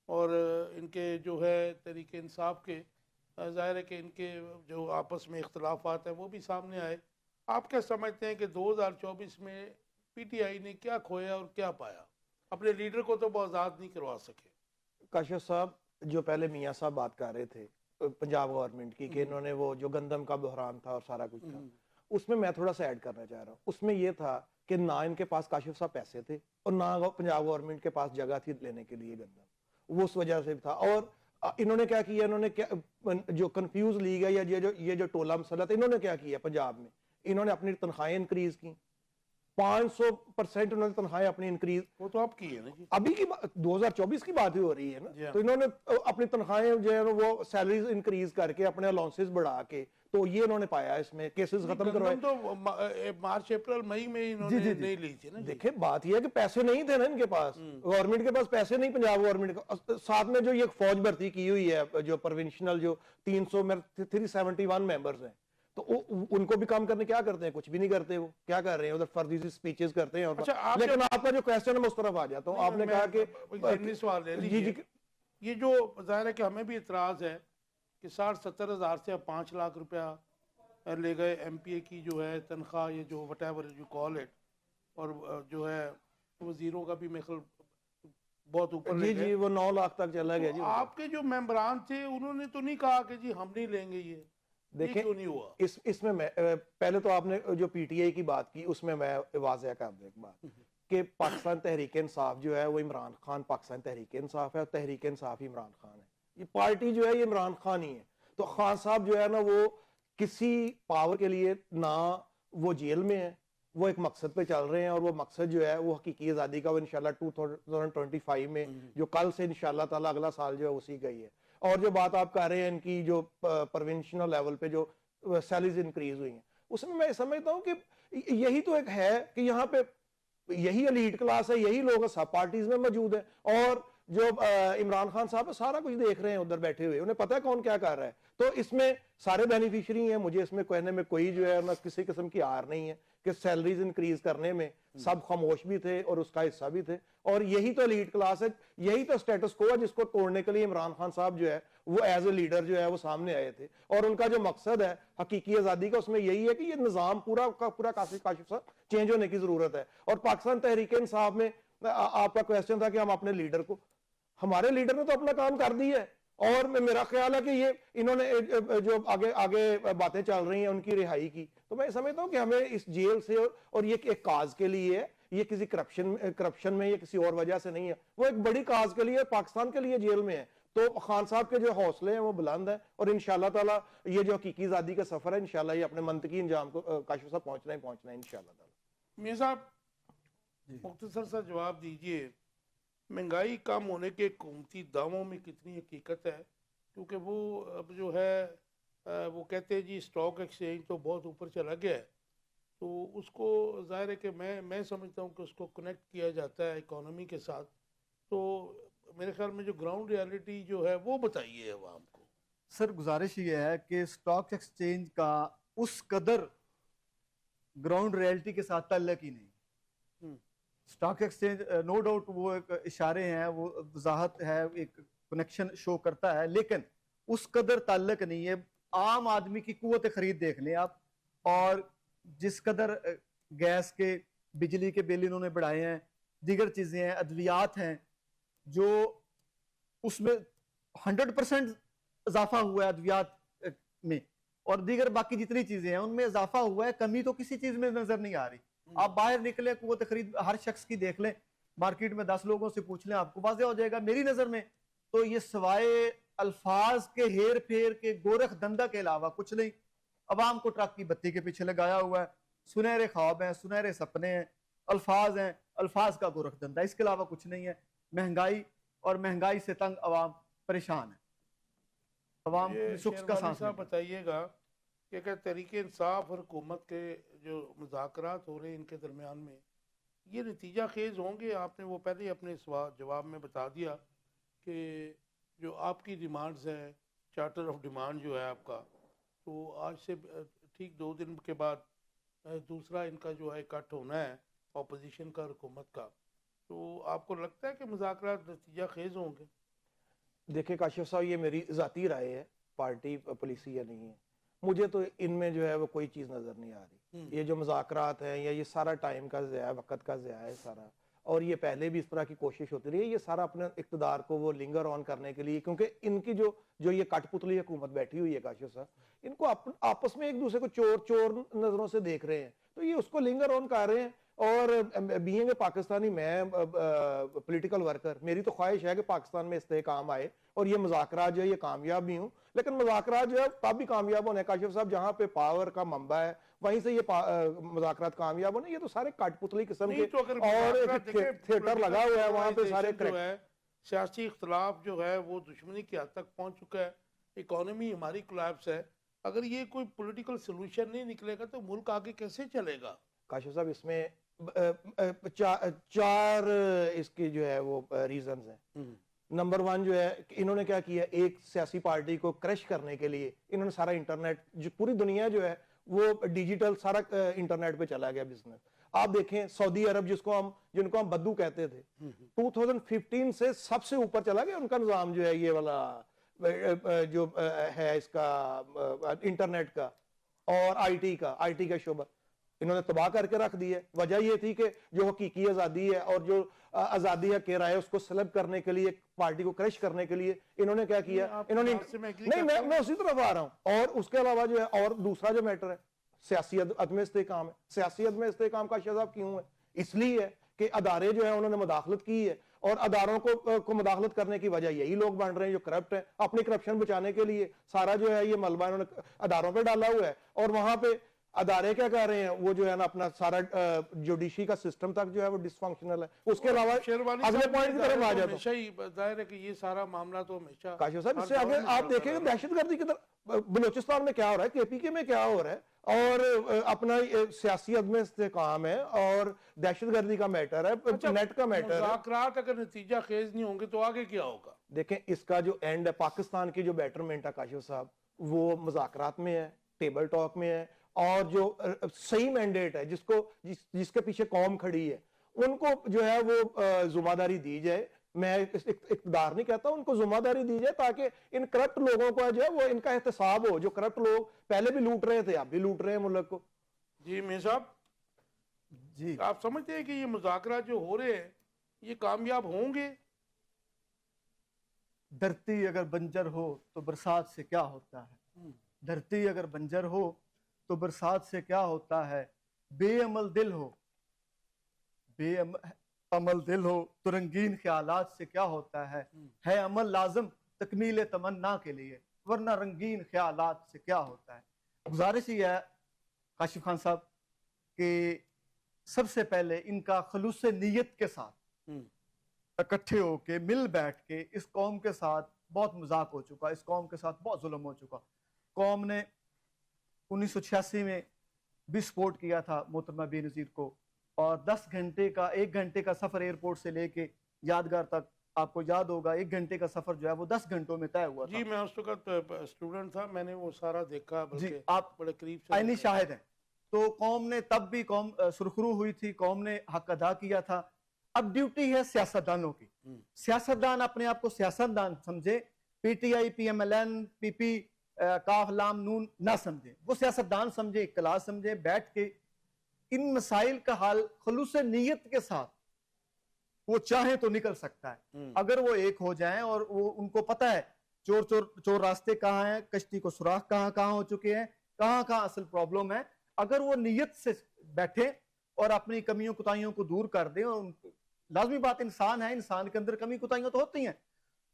اور ان کے جو ہے تحریک انصاف کے ظاہر ہے کہ ان کے جو آپس میں اختلافات ہیں وہ بھی سامنے آئے. آپ کیا سمجھتے ہیں کہ 2024 میں پی ٹی آئی نے کیا کھویا اور کیا پایا؟ اپنے لیڈر کو تو وہ آزاد نہیں کروا سکے. کاشف صاحب جو پہلے میاں صاحب بات کر رہے تھے پنجاب گورنمنٹ کی کہ انہوں نے وہ جو گندم کا بحران تھا اور سارا کچھ تھا، اس میں تھوڑا سا ایڈ کرنا چاہ رہا ہوں. اس میں یہ تھا کہ نہ ان کے پاس کاشف صاحب پیسے تھے اور نہ پنجاب گورنمنٹ کے پاس جگہ تھی لینے کے لیے گندم، وہ اس وجہ سے بھی تھا. اور انہوں نے کیا کیا، انہوں نے جو کنفیوز لیگ ہے یا یہ جو ٹولہ مسئلہ تھا، انہوں نے کیا کیا پنجاب میں، انہوں نے اپنی تنخواہیں انکریز کی 500% انہوں نے تنخواہیں اپنی انکریز. وہ تو آپ کی ہے نا جی، ابھی کی 2024 کی بات ہی ہو رہی ہے نا، تو انہوں نے اپنی تنخواہیں جو ہے وہ سیلریز انکریز کر کے اپنے الاؤنسز بڑھا کے تو یہ انہوں نے پایا، اس میں کیسز ختم کروائے. تو مارچ اپریل مئی میں انہوں نے نہیں لی تھی نا. دیکھیں بات یہ ہے کہ پیسے نہیں تھے نا ان کے پاس، گورنمنٹ کے پاس پیسے نہیں، پنجاب گورنمنٹ کا. ساتھ میں جو یہ فوج بھرتی کی ہوئی ہے جو پروونشنل جو 371 ممبرز ہیں، تو ان کو بھی کام کرنے کیا کرتے ہیں، کچھ بھی نہیں کرتے. وہ کیا کر رہے ہیں ادھر فرضی سپیچز کرتے ہیں. لیکن آپ کا جو کویسچن ہے میں اس طرف آ جاتا ہوں. آپ نے کہا کہ سوال لے لیجیے، یہ جو ظاہر ہے کہ ہمیں بھی اعتراض ہے کہ 60-70 ہزار سے 5 لاکھ روپیہ لے گئے ایم پی اے کی جو ہے تنخواہ، یہ جو what ever you call it, اور جو ہے وزیروں کا بھی میرے خیال بہت اوپر لے گئے. جی وہ 9 لاکھ تک چلا گیا. جی آپ کے جو ممبران تھے انہوں نے تو نہیں کہا کہ جی ہم نہیں لیں گے، یہ دیکھیں کیوں نہیں ہوا؟ اس میں پہلے تو آپ نے جو پی ٹی آئی کی بات کی، اس میں واضح کر دوں ایک بات کہ پاکستان تحریک انصاف جو ہے وہ عمران خان پاکستان تحریک انصاف ہے اور تحریک انصاف ہی عمران خان ہے. یہ پارٹی جو ہے یہ عمران خان ہی ہے. تو خان صاحب جو ہے نا وہ کسی پاور کے لیے نہ وہ جیل میں ہے، وہ ایک مقصد پہ چل رہے ہیں، اور وہ مقصد جو ہے وہ حقیقی آزادی کا، وہ انشاءاللہ 2025 میں جو کل سے انشاءاللہ تعالی اگلا سال جو ہے اسی کا ہی ہے. اور جو بات آپ کر رہے ہیں ان کی جو پروونشنل لیول پہ جو سیلریز انکریز ہوئی ہیں، اس میں سمجھتا ہوں کہ یہی تو ایک ہے کہ یہاں پہ یہی ایلیٹ کلاس ہے، یہی لوگ سب پارٹیز میں موجود ہیں، اور جو عمران خان صاحب سارا کچھ دیکھ رہے ہیں ادھر بیٹھے ہوئے، انہیں پتہ ہے کون کیا کر رہا ہے. تو اس میں سارے بینیفیشری ہیں. مجھے اس میں کہنے میں کوئی جو ہے نہ کسی قسم کی آر نہیں ہے کہ سیلریز انکریز کرنے میں سب خاموش بھی تھے اور اس کا حصہ بھی تھے. اور یہی تو ایلیٹ کلاس ہے، یہی تو سٹیٹس کو ہے جس کو توڑنے کے لیے عمران خان صاحب جو ہے وہ ایز اے لیڈر جو ہے وہ سامنے آئے تھے. اور ان کا جو مقصد ہے حقیقی آزادی کا، اس میں یہی ہے کہ یہ نظام پورا کا پورا کاشف صاحب چینج ہونے کی ضرورت ہے. اور پاکستان تحریک انصاف میں آپ کا کویسچن تھا کہ ہم اپنے لیڈر کو، ہمارے لیڈر نے تو اپنا کام کر دیا ہے. اور میرا خیال ہے کہ یہ انہوں نے جو آگے باتیں چل رہی ہیں ان کی رہائی کی، تو میں سمجھتا ہوں کہ ہمیں اس جیل سے، اور یہ ایک کاز کے لیے ہے، یہ کسی کرپشن میں یا کسی اور وجہ سے نہیں ہے، وہ ایک بڑی کاز کے لیے پاکستان کے لیے جیل میں ہے. تو خان صاحب کے جو حوصلے ہیں وہ بلند ہیں، اور انشاءاللہ تعالی یہ جو حقیقی آزادی کا سفر ہے انشاءاللہ یہ اپنے منطقی انجام کو کاشف صاحب پہنچنا ہے انشاءاللہ تعالی. میاں صاحب مختصر سا جواب دیجئے، مہنگائی کم ہونے کے حکومتی دعووں میں کتنی حقیقت ہے؟ کیونکہ وہ اب جو ہے وہ کہتے ہیں جی اسٹاک ایکسچینج تو بہت اوپر چلا گیا ہے، تو اس کو ظاہر ہے کہ میں سمجھتا ہوں کہ اس کو کنیکٹ کیا جاتا ہے اکانومی کے ساتھ. تو میرے خیال میں جو گراؤنڈ ریالٹی جو ہے وہ بتائیے عوام کو. سر گزارش یہ ہے کہ سٹاک ایکسچینج کا اس قدر گراؤنڈ ریالٹی کے ساتھ تعلق ہی نہیں. سٹاک ایکسچینج نو ڈاؤٹ وہ ایک اشارے ہیں، وہ وضاحت ہے، ایک کنیکشن شو کرتا ہے، لیکن اس قدر تعلق نہیں ہے. عام آدمی کی قوت خرید دیکھ لیں آپ، اور جس قدر گیس کے بجلی کے بل انہوں نے بڑھائے ہیں، دیگر چیزیں ہیں، ادویات ہیں، جو اس میں 100% اضافہ ہوا ہے ادویات میں، اور دیگر باقی جتنی چیزیں ہیں ان میں اضافہ ہوا ہے. کمی تو کسی چیز میں نظر نہیں آ رہی. آپ باہر نکلے قوت خرید ہر شخص کی دیکھ لیں، مارکیٹ میں 10 لوگوں سے پوچھ لیں، آپ کو واضح ہو جائے گا. میری نظر میں تو یہ سوائے الفاظ کے ہیر پھیر کے گورکھ دھندا کے علاوہ کچھ نہیں. عوام کو ٹرک کی بتی کے پیچھے لگایا ہوا ہے، سنہرے خواب ہیں، سنہرے سپنے ہیں، الفاظ ہیں، الفاظ کا گورکھ دھندا، اس کے علاوہ کچھ نہیں ہے. مہنگائی اور مہنگائی سے تنگ عوام پریشان ہے. عوام سکھ کا سانس صاحب بتائیے گا کہ اگر تحریک انصاف اور حکومت کے جو مذاکرات ہو رہے ہیں ان کے درمیان میں یہ نتیجہ خیز ہوں گے؟ آپ نے وہ پہلے اپنے جواب میں بتا دیا کہ جو آپ کی ڈیمانڈز ہیں، چارٹر آف ڈیمانڈ جو ہے آپ کا، تو آج سے ٹھیک 2 دن کے بعد دوسرا ان کا جو ہے کٹ ہونا ہے اپوزیشن کا، حکومت کا، تو آپ کو لگتا ہے کہ مذاکرات نتیجہ خیز ہوں گے؟ دیکھیں کاشف صاحب، یہ میری ذاتی رائے ہے، پارٹی پالیسی یا نہیں ہے، مجھے تو ان میں جو ہے وہ کوئی چیز نظر نہیں آ رہی. یہ جو مذاکرات ہیں یا یہ سارا ٹائم کا ضیاع، وقت کا ضیاع ہے سارا، اور یہ پہلے بھی اس طرح کی کوشش ہوتی رہی ہے، یہ سارا اپنے اقتدار کو وہ لنگر آن کرنے کے لیے، کیونکہ ان کی جو یہ کٹ پتلی حکومت بیٹھی ہوئی ہے کاشف صاحب، ان کو آپس میں ایک دوسرے کو چور نظروں سے دیکھ رہے ہیں، تو یہ اس کو لنگر آن کر رہے ہیں. اور بینگ اے پاکستانی، میں پولیٹیکل ورکر، میری تو خواہش ہے کہ پاکستان میں استحکام آئے اور یہ مذاکرات جو ہے یہ کامیاب بھی ہوں، لیکن مذاکرات جو ہے تب بھی کامیاب ہونے کاشف صاحب جہاں پہ پاور کا منبع ہے، وہیں سے یہ مذاکرات کامیاب ہونے. یہ تو سارے کٹ پتلی قسم کے، اور تھیٹر لگا ہوا ہے وہاں پہ سارے جو ہے سیاسی اختلاف جو ہے وہ دشمنی کی حد تک پہنچ چکا ہے، اکانومی ہماری کولیپس ہے. اگر یہ کوئی پولیٹیکل سلوشن نہیں نکلے گا تو ملک آگے کیسے چلے گا؟ کاشف صاحب اس میں چار اس کی جو ہے وہ ریزنز ہیں. نمبر 1 جو ہے کہ انہوں نے کیا کیا، ایک سیاسی پارٹی کو کرش کرنے کے لیے انہوں نے سارا انٹرنیٹ، جو پوری دنیا جو ہے وہ ڈیجیٹل سارا انٹرنیٹ پہ چلا گیا بزنس. آپ دیکھیں سعودی عرب جن کو ہم بدو کہتے تھے، 2015 سے سب سے اوپر چلا گیا ان کا نظام جو ہے، یہ والا جو ہے اس کا انٹرنیٹ کا اور آئی ٹی کا شعبہ انہوں نے تباہ کر کے رکھ دی ہے. وجہ یہ تھی کہ جو حقیقی آزادی ہے اور جو آزادی ہے کہہ رہا ہے اس کو سلب کرنے کے لیے، پارٹی کو کرش کرنے کے لیے انہوں نے کیا کیا، انہوں نے نہیں، میں اسی طرف آ رہا ہوں. اور اس کے علاوہ جو ہے اور دوسرا جو میٹر ہے سیاسی عدم استحکام ہے. سیاسی عدم استحکام کا شذاب کیوں ہے؟ اس لیے ہے کہ ادارے جو ہیں انہوں نے مداخلت کی ہے، اور اداروں کو مداخلت کرنے کی وجہ یہی لوگ بن رہے ہیں جو کرپٹ ہیں. اپنی کرپشن بچانے کے لیے سارا جو ہے یہ ملبہ انہوں نے اداروں پہ ڈالا ہوا ہے، اور وہاں پہ ادارے کیا کر رہے ہیں، وہ جو ہے نا اپنا سارا جوڈیشی کا سسٹم تک جو ہے وہ ڈس فنکشنل ہے. اس کے علاوہ اگلے پوائنٹ کی طرف آ جاتا ہوں. ظاہر ہے کہ یہ سارا معاملہ تو ہمیشہ کاشف صاحب اس سے آگے آپ دیکھیں کہ دہشت گردی کی طرف بلوچستان میں کیا ہو رہا ہے، کے پی کے میں کیا ہو رہا ہے، اور اپنا سیاسی عدم استحکام ہے اور دہشت گردی کا میٹر ہے، نیٹ کا میٹر ہے. مذاکرات اگر نتیجہ خیز نہیں ہوں گے تو آگے کیا ہوگا؟ دیکھیں اس کا جو اینڈ ہے، پاکستان کی جو بیٹرمنٹ ہے کاشف صاحب، وہ مذاکرات میں ہے، ٹیبل ٹاک میں ہے، اور جو صحیح مینڈیٹ ہے جس کے پیچھے قوم کھڑی ہے ان کو جو ہے وہ ذمہ داری دی جائے. میں اقتدار نہیں کہتا، ان کو ذمہ داری دی جائے تاکہ ان کرپٹ لوگوں کو جو ہے وہ ان کا احتساب ہو. جو کرپٹ لوگ پہلے بھی لوٹ رہے تھے اب بھی لوٹ رہے ہیں ملک کو. جی میر صاحب، جی آپ سمجھتے ہیں کہ یہ مذاکرات جو ہو رہے ہیں یہ کامیاب ہوں گے؟ دھرتی اگر بنجر ہو تو برسات سے کیا ہوتا ہے، دھرتی اگر بنجر ہو تو برسات سے کیا ہوتا ہے. بے عمل دل ہو، بے عمل دل ہو تو رنگین خیالات سے کیا ہوتا ہے عمل لازم تکمیل تمنا کے لیے، ورنہ رنگین خیالات سے کیا ہوتا ہے. گزارش یہ ہے کاشف خان صاحب کہ سب سے پہلے ان کا خلوص نیت کے ساتھ اکٹھے ہو کے مل بیٹھ کے، اس قوم کے ساتھ بہت مذاق ہو چکا، اس قوم کے ساتھ بہت ظلم ہو چکا. قوم نے 1986 میں بھی سپورٹ کیا تھا محترمہ بے نظیر کو، اور 1 گھنٹے کا سفر ایئرپورٹ سے لے کے یادگار تک، آپ کو یاد ہوگا 1 گھنٹے کا سفر جو ہے وہ 10 گھنٹوں میں طے ہوا تھا. جی میں اس وقت اسٹوڈنٹ تھا، میں نے وہ سارا دیکھا، جی بلکہ آپ بڑے قریب سے عینی شاہد ہیں. تو قوم نے تب بھی سرخرو ہوئی تھی، قوم نے حق ادا کیا تھا. اب ڈیوٹی ہے سیاستدانوں کی. سیاستدان اپنے آپ کو سیاستدان سمجھے، P T I, P M L N, P P, کاف لام نون نہ سمجھے، وہ سیاستدان سمجھے، ایک کلاس سمجھے، بیٹھ کے ان مسائل کا حل خلوص نیت کے ساتھ وہ چاہیں تو نکل سکتا ہے. اگر وہ ایک ہو جائیں اور وہ ان کو پتہ ہے چور راستے کہاں ہیں، کشتی کو سوراخ کہاں ہو چکے ہیں، کہاں اصل پرابلم ہے، اگر وہ نیت سے بیٹھے اور اپنی کمیوں کوتاہیوں کو دور کر دیں، اور لازمی بات انسان ہے، انسان کے اندر کمی کوتاہیاں تو ہوتی ہیں،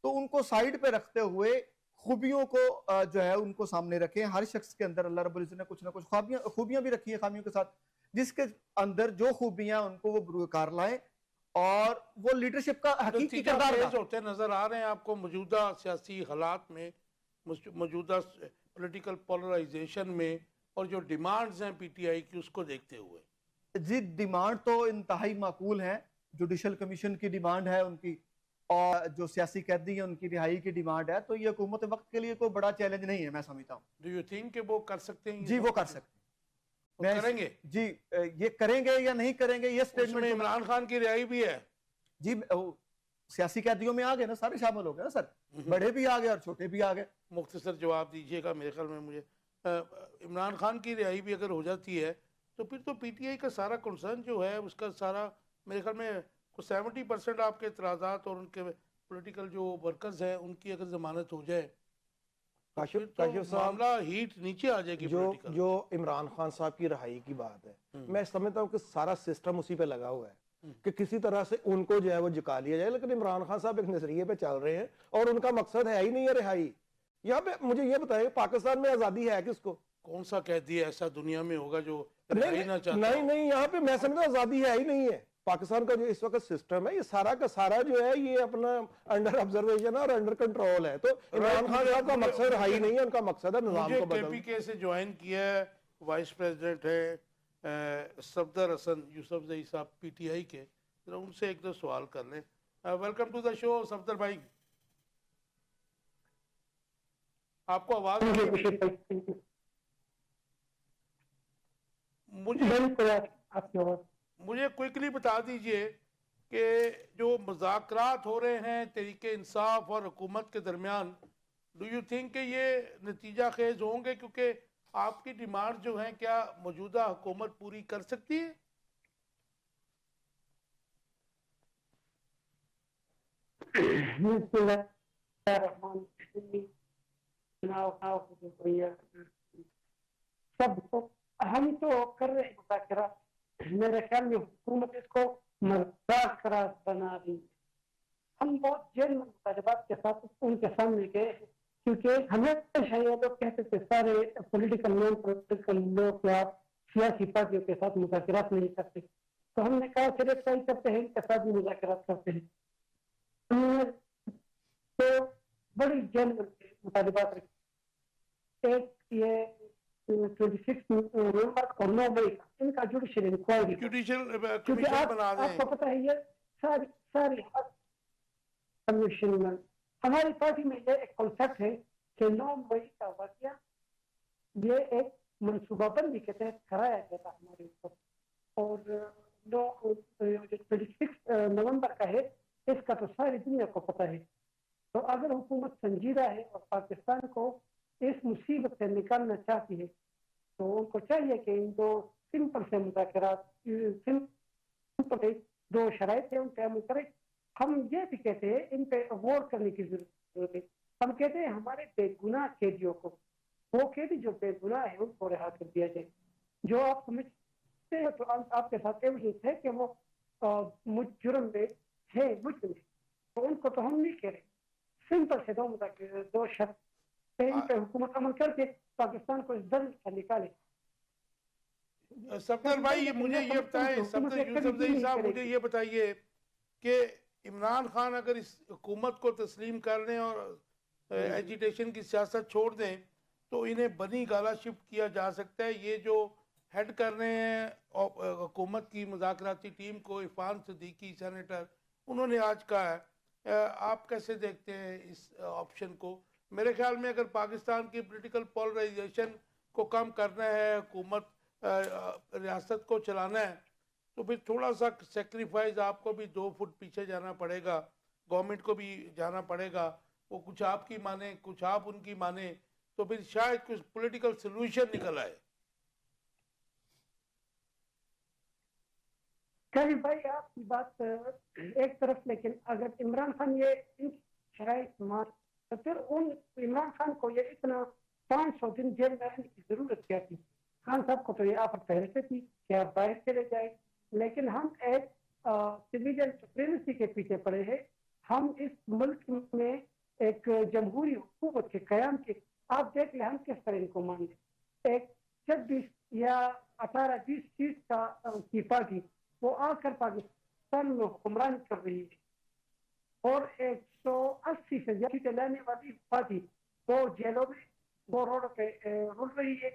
تو ان کو سائیڈ پہ رکھتے ہوئے خوبیوں کو جو ہے ان کو سامنے رکھیں. ہر شخص کے اندر اللہ رب العزت نے کچھ نہ کچھ خوبیاں بھی رکھی ہیں خامیوں کے ساتھ، جس کے اندر جو خوبیاں ان کو وہ بروکار لائیں، اور وہ لیڈرشپ کا حقیقی کردار ہوتے نظر آ رہے ہیں آپ کو موجودہ سیاسی حالات میں، موجودہ پولیٹیکل پولرائزیشن میں، اور جو ڈیمانڈز ہیں پی ٹی آئی کی اس کو دیکھتے ہوئے. جی ڈیمانڈ تو انتہائی معقول ہے، جوڈیشل کمیشن کی ڈیمانڈ ہے ان کی، اور جو سیاسی قیدی ہیں ان کی رہائی کی ڈیمانڈ ہے، تو یہ حکومت وقت کے لیے کوئی بڑا چیلنج نہیں ہے، میں سمجھتا ہوں. ڈو یو تھنک کہ وہ کر سکتے ہیں؟ جی وہ کر سکتے ہیں. وہ کریں گے؟ جی یہ کریں گے یا نہیں کریں گے یہ اس میں سٹیٹمنٹ عمران خان کی رہائی بھی ہے. جی سیاسی قیدیوں میں آ گئے نا، سارے شامل ہو گئے نا سر، بڑے بھی آ گئے اور چھوٹے بھی آ گئے. مختصر جواب دیجئے گا. میرے خیال میں مجھے عمران خان کی رہائی بھی اگر ہو جاتی ہے تو پھر تو پی ٹی آئی کا سارا کنسرن جو ہے اس کا سارا میرے خیال میں 70% آپ کے اعتراضات اور ان کے پولیٹیکل جو ورکرز ہیں ان کی اگر ضمانت ہو جائے پھر تو معاملہ ہیٹ نیچے آ جائے گی. جو عمران خان صاحب کی رہائی کی بات ہے، میں سمجھتا ہوں کہ سارا سسٹم اسی پہ لگا ہوا ہے کہ کسی طرح سے ان کو جو ہے وہ جکا لیا جائے. لیکن عمران خان صاحب ایک نظریے پہ چل رہے ہیں اور ان کا مقصد ہے ہی نہیں ہے رہائی. یہاں پہ مجھے یہ بتائیں پاکستان میں آزادی ہے کس کو؟ کون سا قیدی ایسا دنیا میں ہوگا جو رہائی نہ چاہتا؟ نہیں یہاں پہ میں سمجھتا ہوں آزادی ہے ہی نہیں ہے. پاکستان کا جو اس وقت سسٹم ہے یہ سارا کا سارا جو ہے یہ اپنا انڈر آبزرویشن اور انڈر کنٹرول ہے. تو عمران خان صاحب کا مقصد رہائی نہیں ہے، ان کا مقصد ہے نظام کو بدلنا. کے پی کے سے جوائن کیا ہے وائس پریزیڈنٹ ہے صفدر حسن یوسف زئی صاحب پی ٹی آئی کے. ذرا ان سے ایک دو سوال کر لیں. ویلکم ٹو دا شو صفدر بھائی. آپ کو آواز مجھے کوئکلی بتا دیجئے کہ جو مذاکرات ہو رہے ہیں تحریک انصاف اور حکومت کے درمیان، ڈو یو تھنک کہ یہ نتیجہ خیز ہوں گے؟ کیونکہ آپ کی ڈیمانڈ جو ہیں کیا موجودہ حکومت پوری کر سکتی ہے؟ سب کو ہم تو کر رہے ہیں مذاکرات. میرے خیال میں حکومت اس کو مذاق قرار بنا رہی ہے. ہم بہت جن مطالبات کے ساتھ ان کے سامنے گئے ہیں کیونکہ ہمیشہ یہ لوگ کہتے تھے سارے پولیٹیکل نان پولیٹیکل لوگ یا سیاسی پارٹیوں کے ساتھ مذاکرات نہیں کرتے. تو ہم نے کہا صرف صحیح کرتے ہیں ان کے ساتھ بھی مذاکرات کرتے ہیں. تو بڑی جن مطالبات رکھے. ایک یہ 26 نومبر اور 9 مئی کا ان کا جوڈیشل انکوائری، کیونکہ آپ کو پتہ ہے یہ ساری کمیشن میں ہماری پارٹی میں یہ ایک کنسپٹ ہے کہ 9 مئی کا واقعہ یہ ایک منصوبہ بندی کے تحت کرایا گیا تھا ہمارے اوپر، اور 26 نومبر کا ہے اس کا تو ساری دنیا کو پتہ ہے. تو اگر حکومت سنجیدہ ہے اور پاکستان کو اس مصیبت سے نکالنا چاہتی ہے تو ان کو چاہیے کہ ان دو سمپل سے مذاکرات، سمپل دو شرائط ہیں ان پہ عمل کرے. ہم یہ بھی کہتے ہیں ان پہ غور کرنے کی ضرورت ہے. ہم کہتے ہیں ہمارے بے گناہ قیدیوں کو، وہ قیدی جو بے گناہ ہے ان کو رہا کر دیا جائے. جو آپ سمجھتے ہیں تو آپ کے ساتھ ایویڈنس ہے کہ وہ جرم میں ہے مجرم ہے، تو ان کو تو ہم نہیں کہہ رہے. سمپل سے دو شرط ان پہ حکومت عمل کر کے پاکستان کو اس درد سے نکالے. صفدر بھائی مجھے یہ بتائیں، صفدر یوسف زئی صاحب مجھے یہ بتائیے کہ عمران خان اگر اس حکومت کو تسلیم کر لیں اور ایجیٹیشن کی سیاست چھوڑ دیں تو انہیں بنی گالا شفٹ کیا جا سکتا ہے. یہ جو ہیڈ کر رہے ہیں حکومت کی مذاکراتی ٹیم کو عرفان صدیقی سینیٹر، انہوں نے آج کہا ہے، آپ کیسے دیکھتے ہیں اس آپشن کو؟ میرے خیال میں اگر پاکستان کی پولیٹیکل پولرائزیشن کو کم کرنا ہے، حکومت ریاست کو چلانا ہے، تو پھر تھوڑا سا سیکریفائز آپ کو بھی 2 فٹ پیچھے جانا پڑے گا، گورنمنٹ کو بھی جانا پڑے گا. وہ کچھ آپ کی مانے کچھ آپ ان کی مانے تو پھر شاید کچھ پولیٹیکل سلوشن نکل آئے. کبھی بھائی آپ کی بات ایک طرف، لیکن اگر عمران خان یہ شرائط مان تو پھر عمران خان کو یہ اتنا 500 دن جیل میں رہنے کی ضرورت کیا تھی؟ خان صاحب کو تو یہ آفر پہلے سے تھی کہ آپ باہر چلے جائیں. لیکن ہم ایک سویلین سپریمیسی کے پیچھے پڑے ہیں. ہم اس ملک میں ایک جمہوری حکومت کے قیام کے، آپ دیکھ لیں ہم کس طرح ان کو مان لیں. ایک 26 یا 18-20 سیٹ کی پارٹی وہ آ کر پاکستان میں حکمران کر رہی ہے، اور 180 سے زیادہ سیٹیں لینے والی پارٹی وہ جیلوں میں وہ روڈ پہ رول رہی ہے.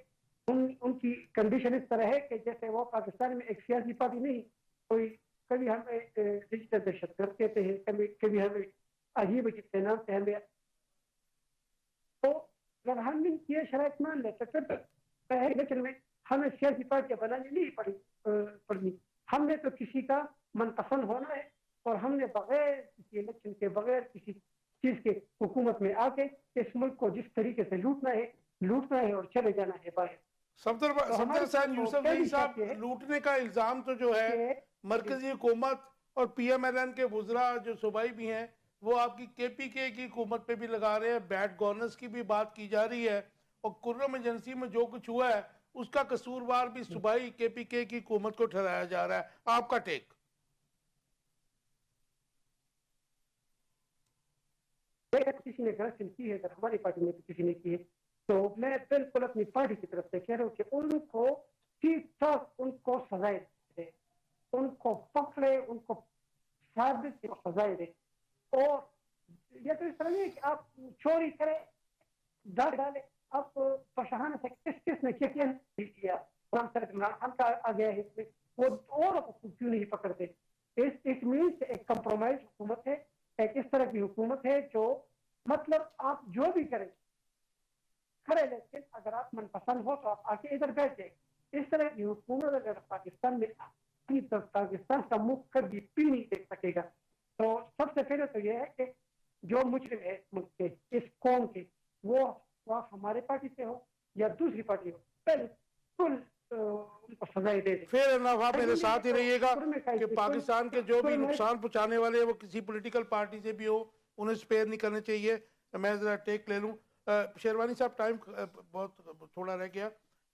ان کی کنڈیشن اس طرح ہے کہ جیسے وہ پاکستان میں ایک سیاسی پارٹی نہیں، کوئی کبھی ہمیں ڈیجیٹل دہشت گرد کہتے ہیں، کبھی ہمیں عجیب اطمینان سے ہمیں. تو اگر ہم یہ شرائط مان لیں تو پھر الیکشن میں ہمیں سیاسی پارٹیاں بنانی نہیں پڑنی. ہم نے تو کسی کا من پسند ہونا ہے اور ہم نے بغیر کسی الیکشن کے بغیر کسی چیز کے حکومت میں آ کے اس ملک کو جس طریقے سے لوٹنا ہے اور چلے جانا ہے باہر. صفدر حسین یوسف زئی صاحب, لوٹنے کا الزام تو جو ہے مرکزی حکومت اور پی ایم ایل این کے وزراء جو صوبائی بھی ہیں وہ آپ کی کے پی کے کی حکومت پہ بھی لگا رہے ہیں, بیڈ گورننس کی بھی بات کی جا رہی ہے, اور کرم ایجنسی میں جو کچھ ہوا ہے اس کا قصوروار بھی صوبائی کے پی کے کی حکومت کو ٹھہرایا جا رہا ہے. آپ کا ٹیک؟ کسی نے کرپشن کی ہے, اگر ہماری پارٹی میں کسی نے کی ہے تو میں بالکل اپنی پارٹی کی طرف سے کہہ رہا ہوں کہ ان کو ٹھیک ٹھاک ان کو سزائے دے, ان کو پکڑے, ان کو ثابت سزائے دے. اور یہ تو اس طرح نہیں ہے کہ آپ چوری کریں ڈال ڈالے. آپ پشہانہ سے کس نے کیا ہم کا آ گیا ہے اس میں, وہ اور کیوں نہیں پکڑتے؟ اس مینس ایک کمپرومائز حکومت ہے, ایک اس طرح کی حکومت ہے جو مطلب آپ جو بھی کریں کرے, لیکن اگر آپ من پسند ہو تو آپ آ کے ادھر بیٹھ جائیں. اس طرح کی حکومت اگر پاکستان میں پاکستان کا منہ کبھی بھی نہیں دیکھ سکے گا. تو سب سے پہلے تو یہ ہے کہ جو مجرم ہے ملک کے, اس قوم کے, وہ ہمارے پارٹی سے ہو یا دوسری پارٹی ہو, پہلے کل ان کو سزائے دے دیں. پھر آپ میرے ساتھ ہی رہیے گا کہ پاکستان کے جو بھی نقصان پہنچانے والے ہیں وہ کسی پولیٹیکل پارٹی سے بھی ہو, انہیں سپیئر نہیں کرنے چاہیے. میں ذرا ٹیک لے لوں. شیروانی صاحب, ٹائم بہت تھوڑا رہ گیا.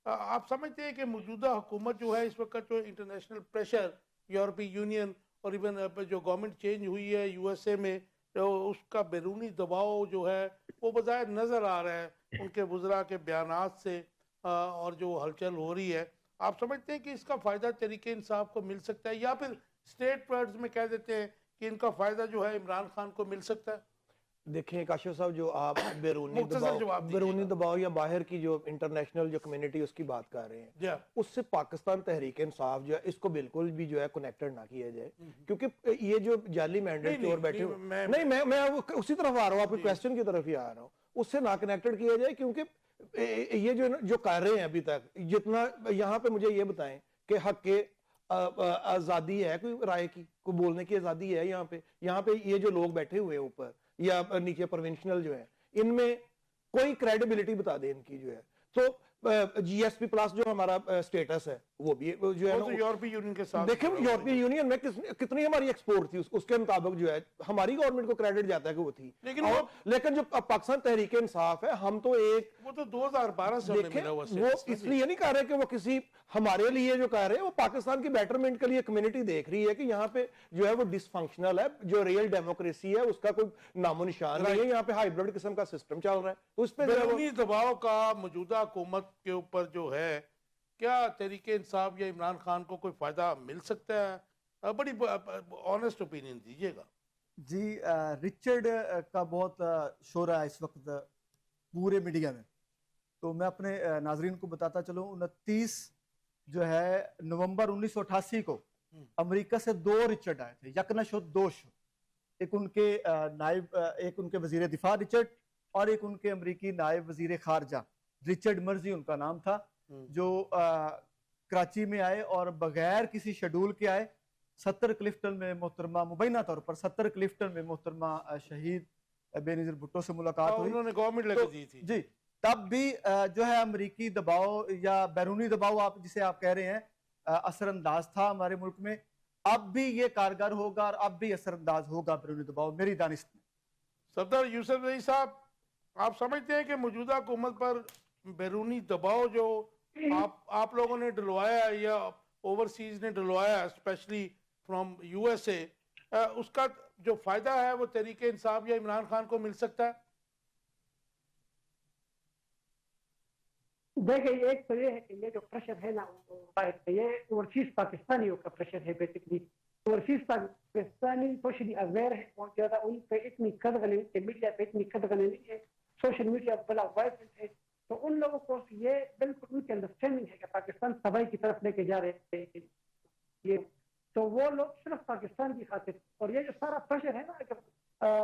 آپ سمجھتے ہیں کہ موجودہ حکومت جو ہے اس وقت جو انٹرنیشنل پریشر, یورپی یونین اور ایون جو گورنمنٹ چینج ہوئی ہے یو ایس اے میں, اس کا بیرونی دباؤ جو ہے وہ بظاہر نظر آ رہا ہے ان کے وزراء کے بیانات سے, اور جو ہلچل ہو رہی ہے, آپ سمجھتے ہیں کہ اس کا فائدہ تحریک انصاف کو مل سکتا ہے, یا پھر اسٹیٹ ورڈز میں کہہ دیتے ہیں کہ ان کا فائدہ جو ہے عمران خان کو مل سکتا ہے؟ دیکھیں کاشف صاحب, جو آپ بیرونی دباؤ یا باہر کی جو انٹرنیشنل جو کمیونٹی اس کی بات کر رہے ہیں, اس سے پاکستان تحریک انصاف جو ہے اس کو بالکل بھی جو ہے کنیکٹڈ نہ کیا جائے, کیونکہ یہ جو جعلی مینڈیٹ کے اور بیٹھے ہوئے, نہیں میں اسی طرف آ رہا ہوں, آپ کی کویسچن کی طرف ہی آ رہا ہوں, اس سے نہ کنیکٹڈ کیا جائے. کیونکہ یہ جو کر رہے ہیں ابھی تک, جتنا یہاں پہ مجھے یہ بتائیں کہ حق کے آزادی ہے کوئی رائے کی, کوئی بولنے کی آزادی ہے یہاں پہ یہ جو لوگ بیٹھے ہوئے ہیں اوپر یا نیچے پروونشنل جو ہے, ان میں کوئی کریڈیبلٹی بتا دیں ان کی جو ہے. تو جی ایس پی پلس جو ہمارا سٹیٹس ہے وہ بھی جو ہے یورپی یونین کے ساتھ, دیکھیں یورپی یونین میں کتنی ہماری ایکسپورٹ تھی, اس کے مطابق جو ہے ہماری گورنمنٹ کو کریڈٹ جاتا ہے کہ وہ تھی. لیکن جو پاکستان تحریک انصاف ہے, ہم تو وہ تو 2012 سے دیکھیں وہ اس لیے نہیں کہہ رہے کہ وہ کسی ہمارے لیے جو کہہ رہے ہیں, وہ پاکستان کی بیٹرمنٹ کے لیے کمیونٹی دیکھ رہی ہے کہ یہاں پہ جو ہے وہ ڈس فنکشنل ہے, جو ریئل ڈیموکریسی ہے اس کا کوئی نام و نشان نہیں ہے, یہاں پہ ہائیبرڈ قسم کا سسٹم چل رہا ہے. تو اس پہ بیرونی دباؤ کا موجودہ حکومت کے اوپر جو ہے, کیا تحریک انصاف یا عمران خان کو کوئی فائدہ مل سکتا ہے؟ بڑی آنیسٹ اوپینین دیجیے گا. جی, رچرڈ کا بہت شور ہے اس وقت پورے میڈیا میں, تو میں اپنے ناظرین کو بتاتا چلوں 29 جو ہے نومبر 1988 کو امریکہ سے 2 رچرڈ آئے تھے, یکنش اور دوش, ایک ان کے نائب, ایک ان کے وزیر دفاع رچرڈ, اور ایک ان کے امریکی نائب وزیر خارجہ رچرڈ مرزی ان کا نام تھا, جو کراچی میں آئے اور بغیر کسی شیڈول کے آئے. 70 کلفٹن میں محترمہ, مبینہ طور پر 70 کلفٹن میں محترمہ شہید بے نظیر بھٹو سے ملاقات ہوئی, انہوں نے گورنمنٹ لے کے دی تھی. جی, تب بھی جو ہے امریکی دباؤ یا بیرونی دباؤ آپ جسے آپ کہہ رہے ہیں اثر انداز تھا ہمارے ملک میں. اب بھی یہ کارگر ہوگا اور اب بھی اثر انداز ہوگا بیرونی دباؤ میری دانست میں. صفدر یوسف زئی صاحب, آپ سمجھتے ہیں کہ موجودہ حکومت پر بیرونی دباؤ جو آپ لوگوں نے ڈلوایا ہے یا اوورسیز نے ڈلوایا ہے, specially from U S A, اس کا جو فائدہ ہے وہ تحریک انصاف یا عمران خان کو مل سکتا ہے؟ دیکھیں, ایک تو یہ ہے کہ یہ جو پریشر ہے نا یہ اوورسیز پاکستانیوں کا پریشر ہے. Basically overseas Pakistani socially aware ہے بہت زیادہ, ان پہ اتنی قدغنی ہے, میڈیا پہ اتنی قدغنی نہیں ہے, سوشل میڈیا بڑا وائبرنٹ ہے, تو ان لوگوں کو یہ بالکل ان کی انڈرسٹینڈنگ ہے کہ پاکستان تباہی کی طرف لے کے جا رہے ہیں یہ, تو وہ لوگ صرف پاکستان کی خاطر, اور یہ جو سارا پریشر ہے نا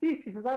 30,000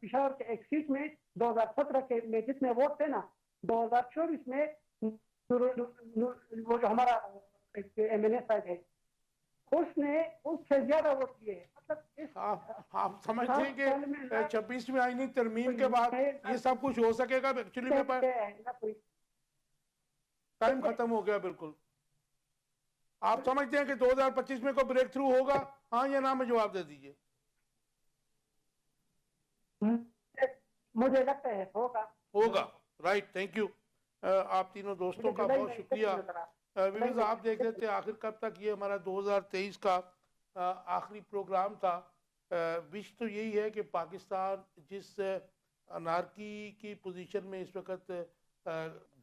پشاور کے ایک سیٹ میں 2017 کے میں جتنے ووٹ تھے نا 2024 میں وہ جو ہمارا ایم این اے صاحب ہے اس نے اس سے زیادہ ووٹ دیے. مطلب آپ سمجھتے ہیں کہ 26ویں آئینی ترمیم کے بعد یہ سب کچھ ہو سکے گا؟ ایکچولی میں ٹائم ختم ہو گیا بالکل. آپ سمجھتے ہیں کہ 2025 میں کوئی بریک تھرو ہوگا؟ ہاں یا نہ میں جواب دے دیجئے. مجھے لگتا ہے ہوگا. Right, thank you. آپ تینوں دوستوں کا بہت شکریہ. ویورز آپ دیکھ رہے تھے آخر کب تک یہ ہمارا 2023 کا آخری پروگرام تھا. وش تو یہی ہے کہ پاکستان جس انارکی کی پوزیشن میں اس وقت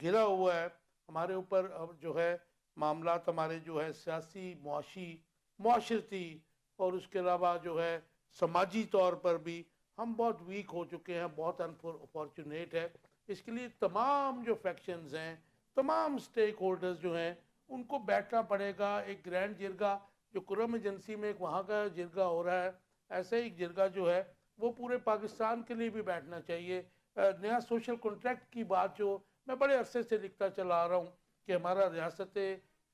گھرا ہوا ہے، ہمارے اوپر جو ہے معاملات ہمارے جو ہے سیاسی، معاشی، معاشرتی اور اس کے علاوہ جو ہے سماجی طور پر بھی ہم بہت ویک ہو چکے ہیں، بہت انفارچونیٹ ہے. اس کے لیے تمام جو فیکشنز ہیں، تمام سٹیک ہولڈرز جو ہیں ان کو بیٹھنا پڑے گا. ایک گرینڈ جرگہ جو قرم ایجنسی میں ایک وہاں کا جرگہ ہو رہا ہے، ایسے ایک جرگہ جو ہے وہ پورے پاکستان کے لیے بھی بیٹھنا چاہیے. نیا سوشل کنٹریکٹ کی بات جو میں بڑے عرصے سے لکھتا چلا آ رہا ہوں کہ ہمارا ریاست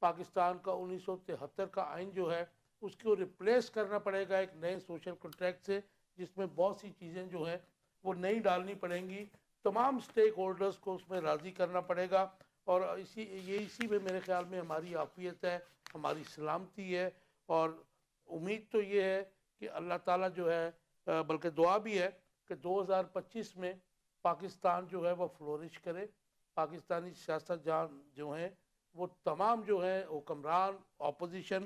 پاکستان کا 1973 کا آئین جو ہے اس کو ریپلیس کرنا پڑے گا ایک نئے سوشل کنٹریکٹ سے، جس میں بہت سی چیزیں جو ہیں وہ نئی ڈالنی پڑیں گی. تمام سٹیک ہولڈرز کو اس میں راضی کرنا پڑے گا، اور اسی میں میرے خیال میں ہماری عافیت ہے، ہماری سلامتی ہے. اور امید تو یہ ہے کہ اللہ تعالیٰ جو ہے، بلکہ دعا بھی ہے کہ 2025 میں پاکستان جو ہے وہ فلورش کرے. پاکستانی سیاست جان جو ہیں وہ تمام جو ہیں حکمران، اپوزیشن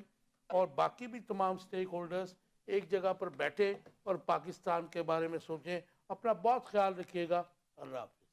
اور باقی بھی تمام سٹیک ہولڈرز ایک جگہ پر بیٹھے اور پاکستان کے بارے میں سوچیں. اپنا بہت خیال رکھیے گا. اللہ حافظ.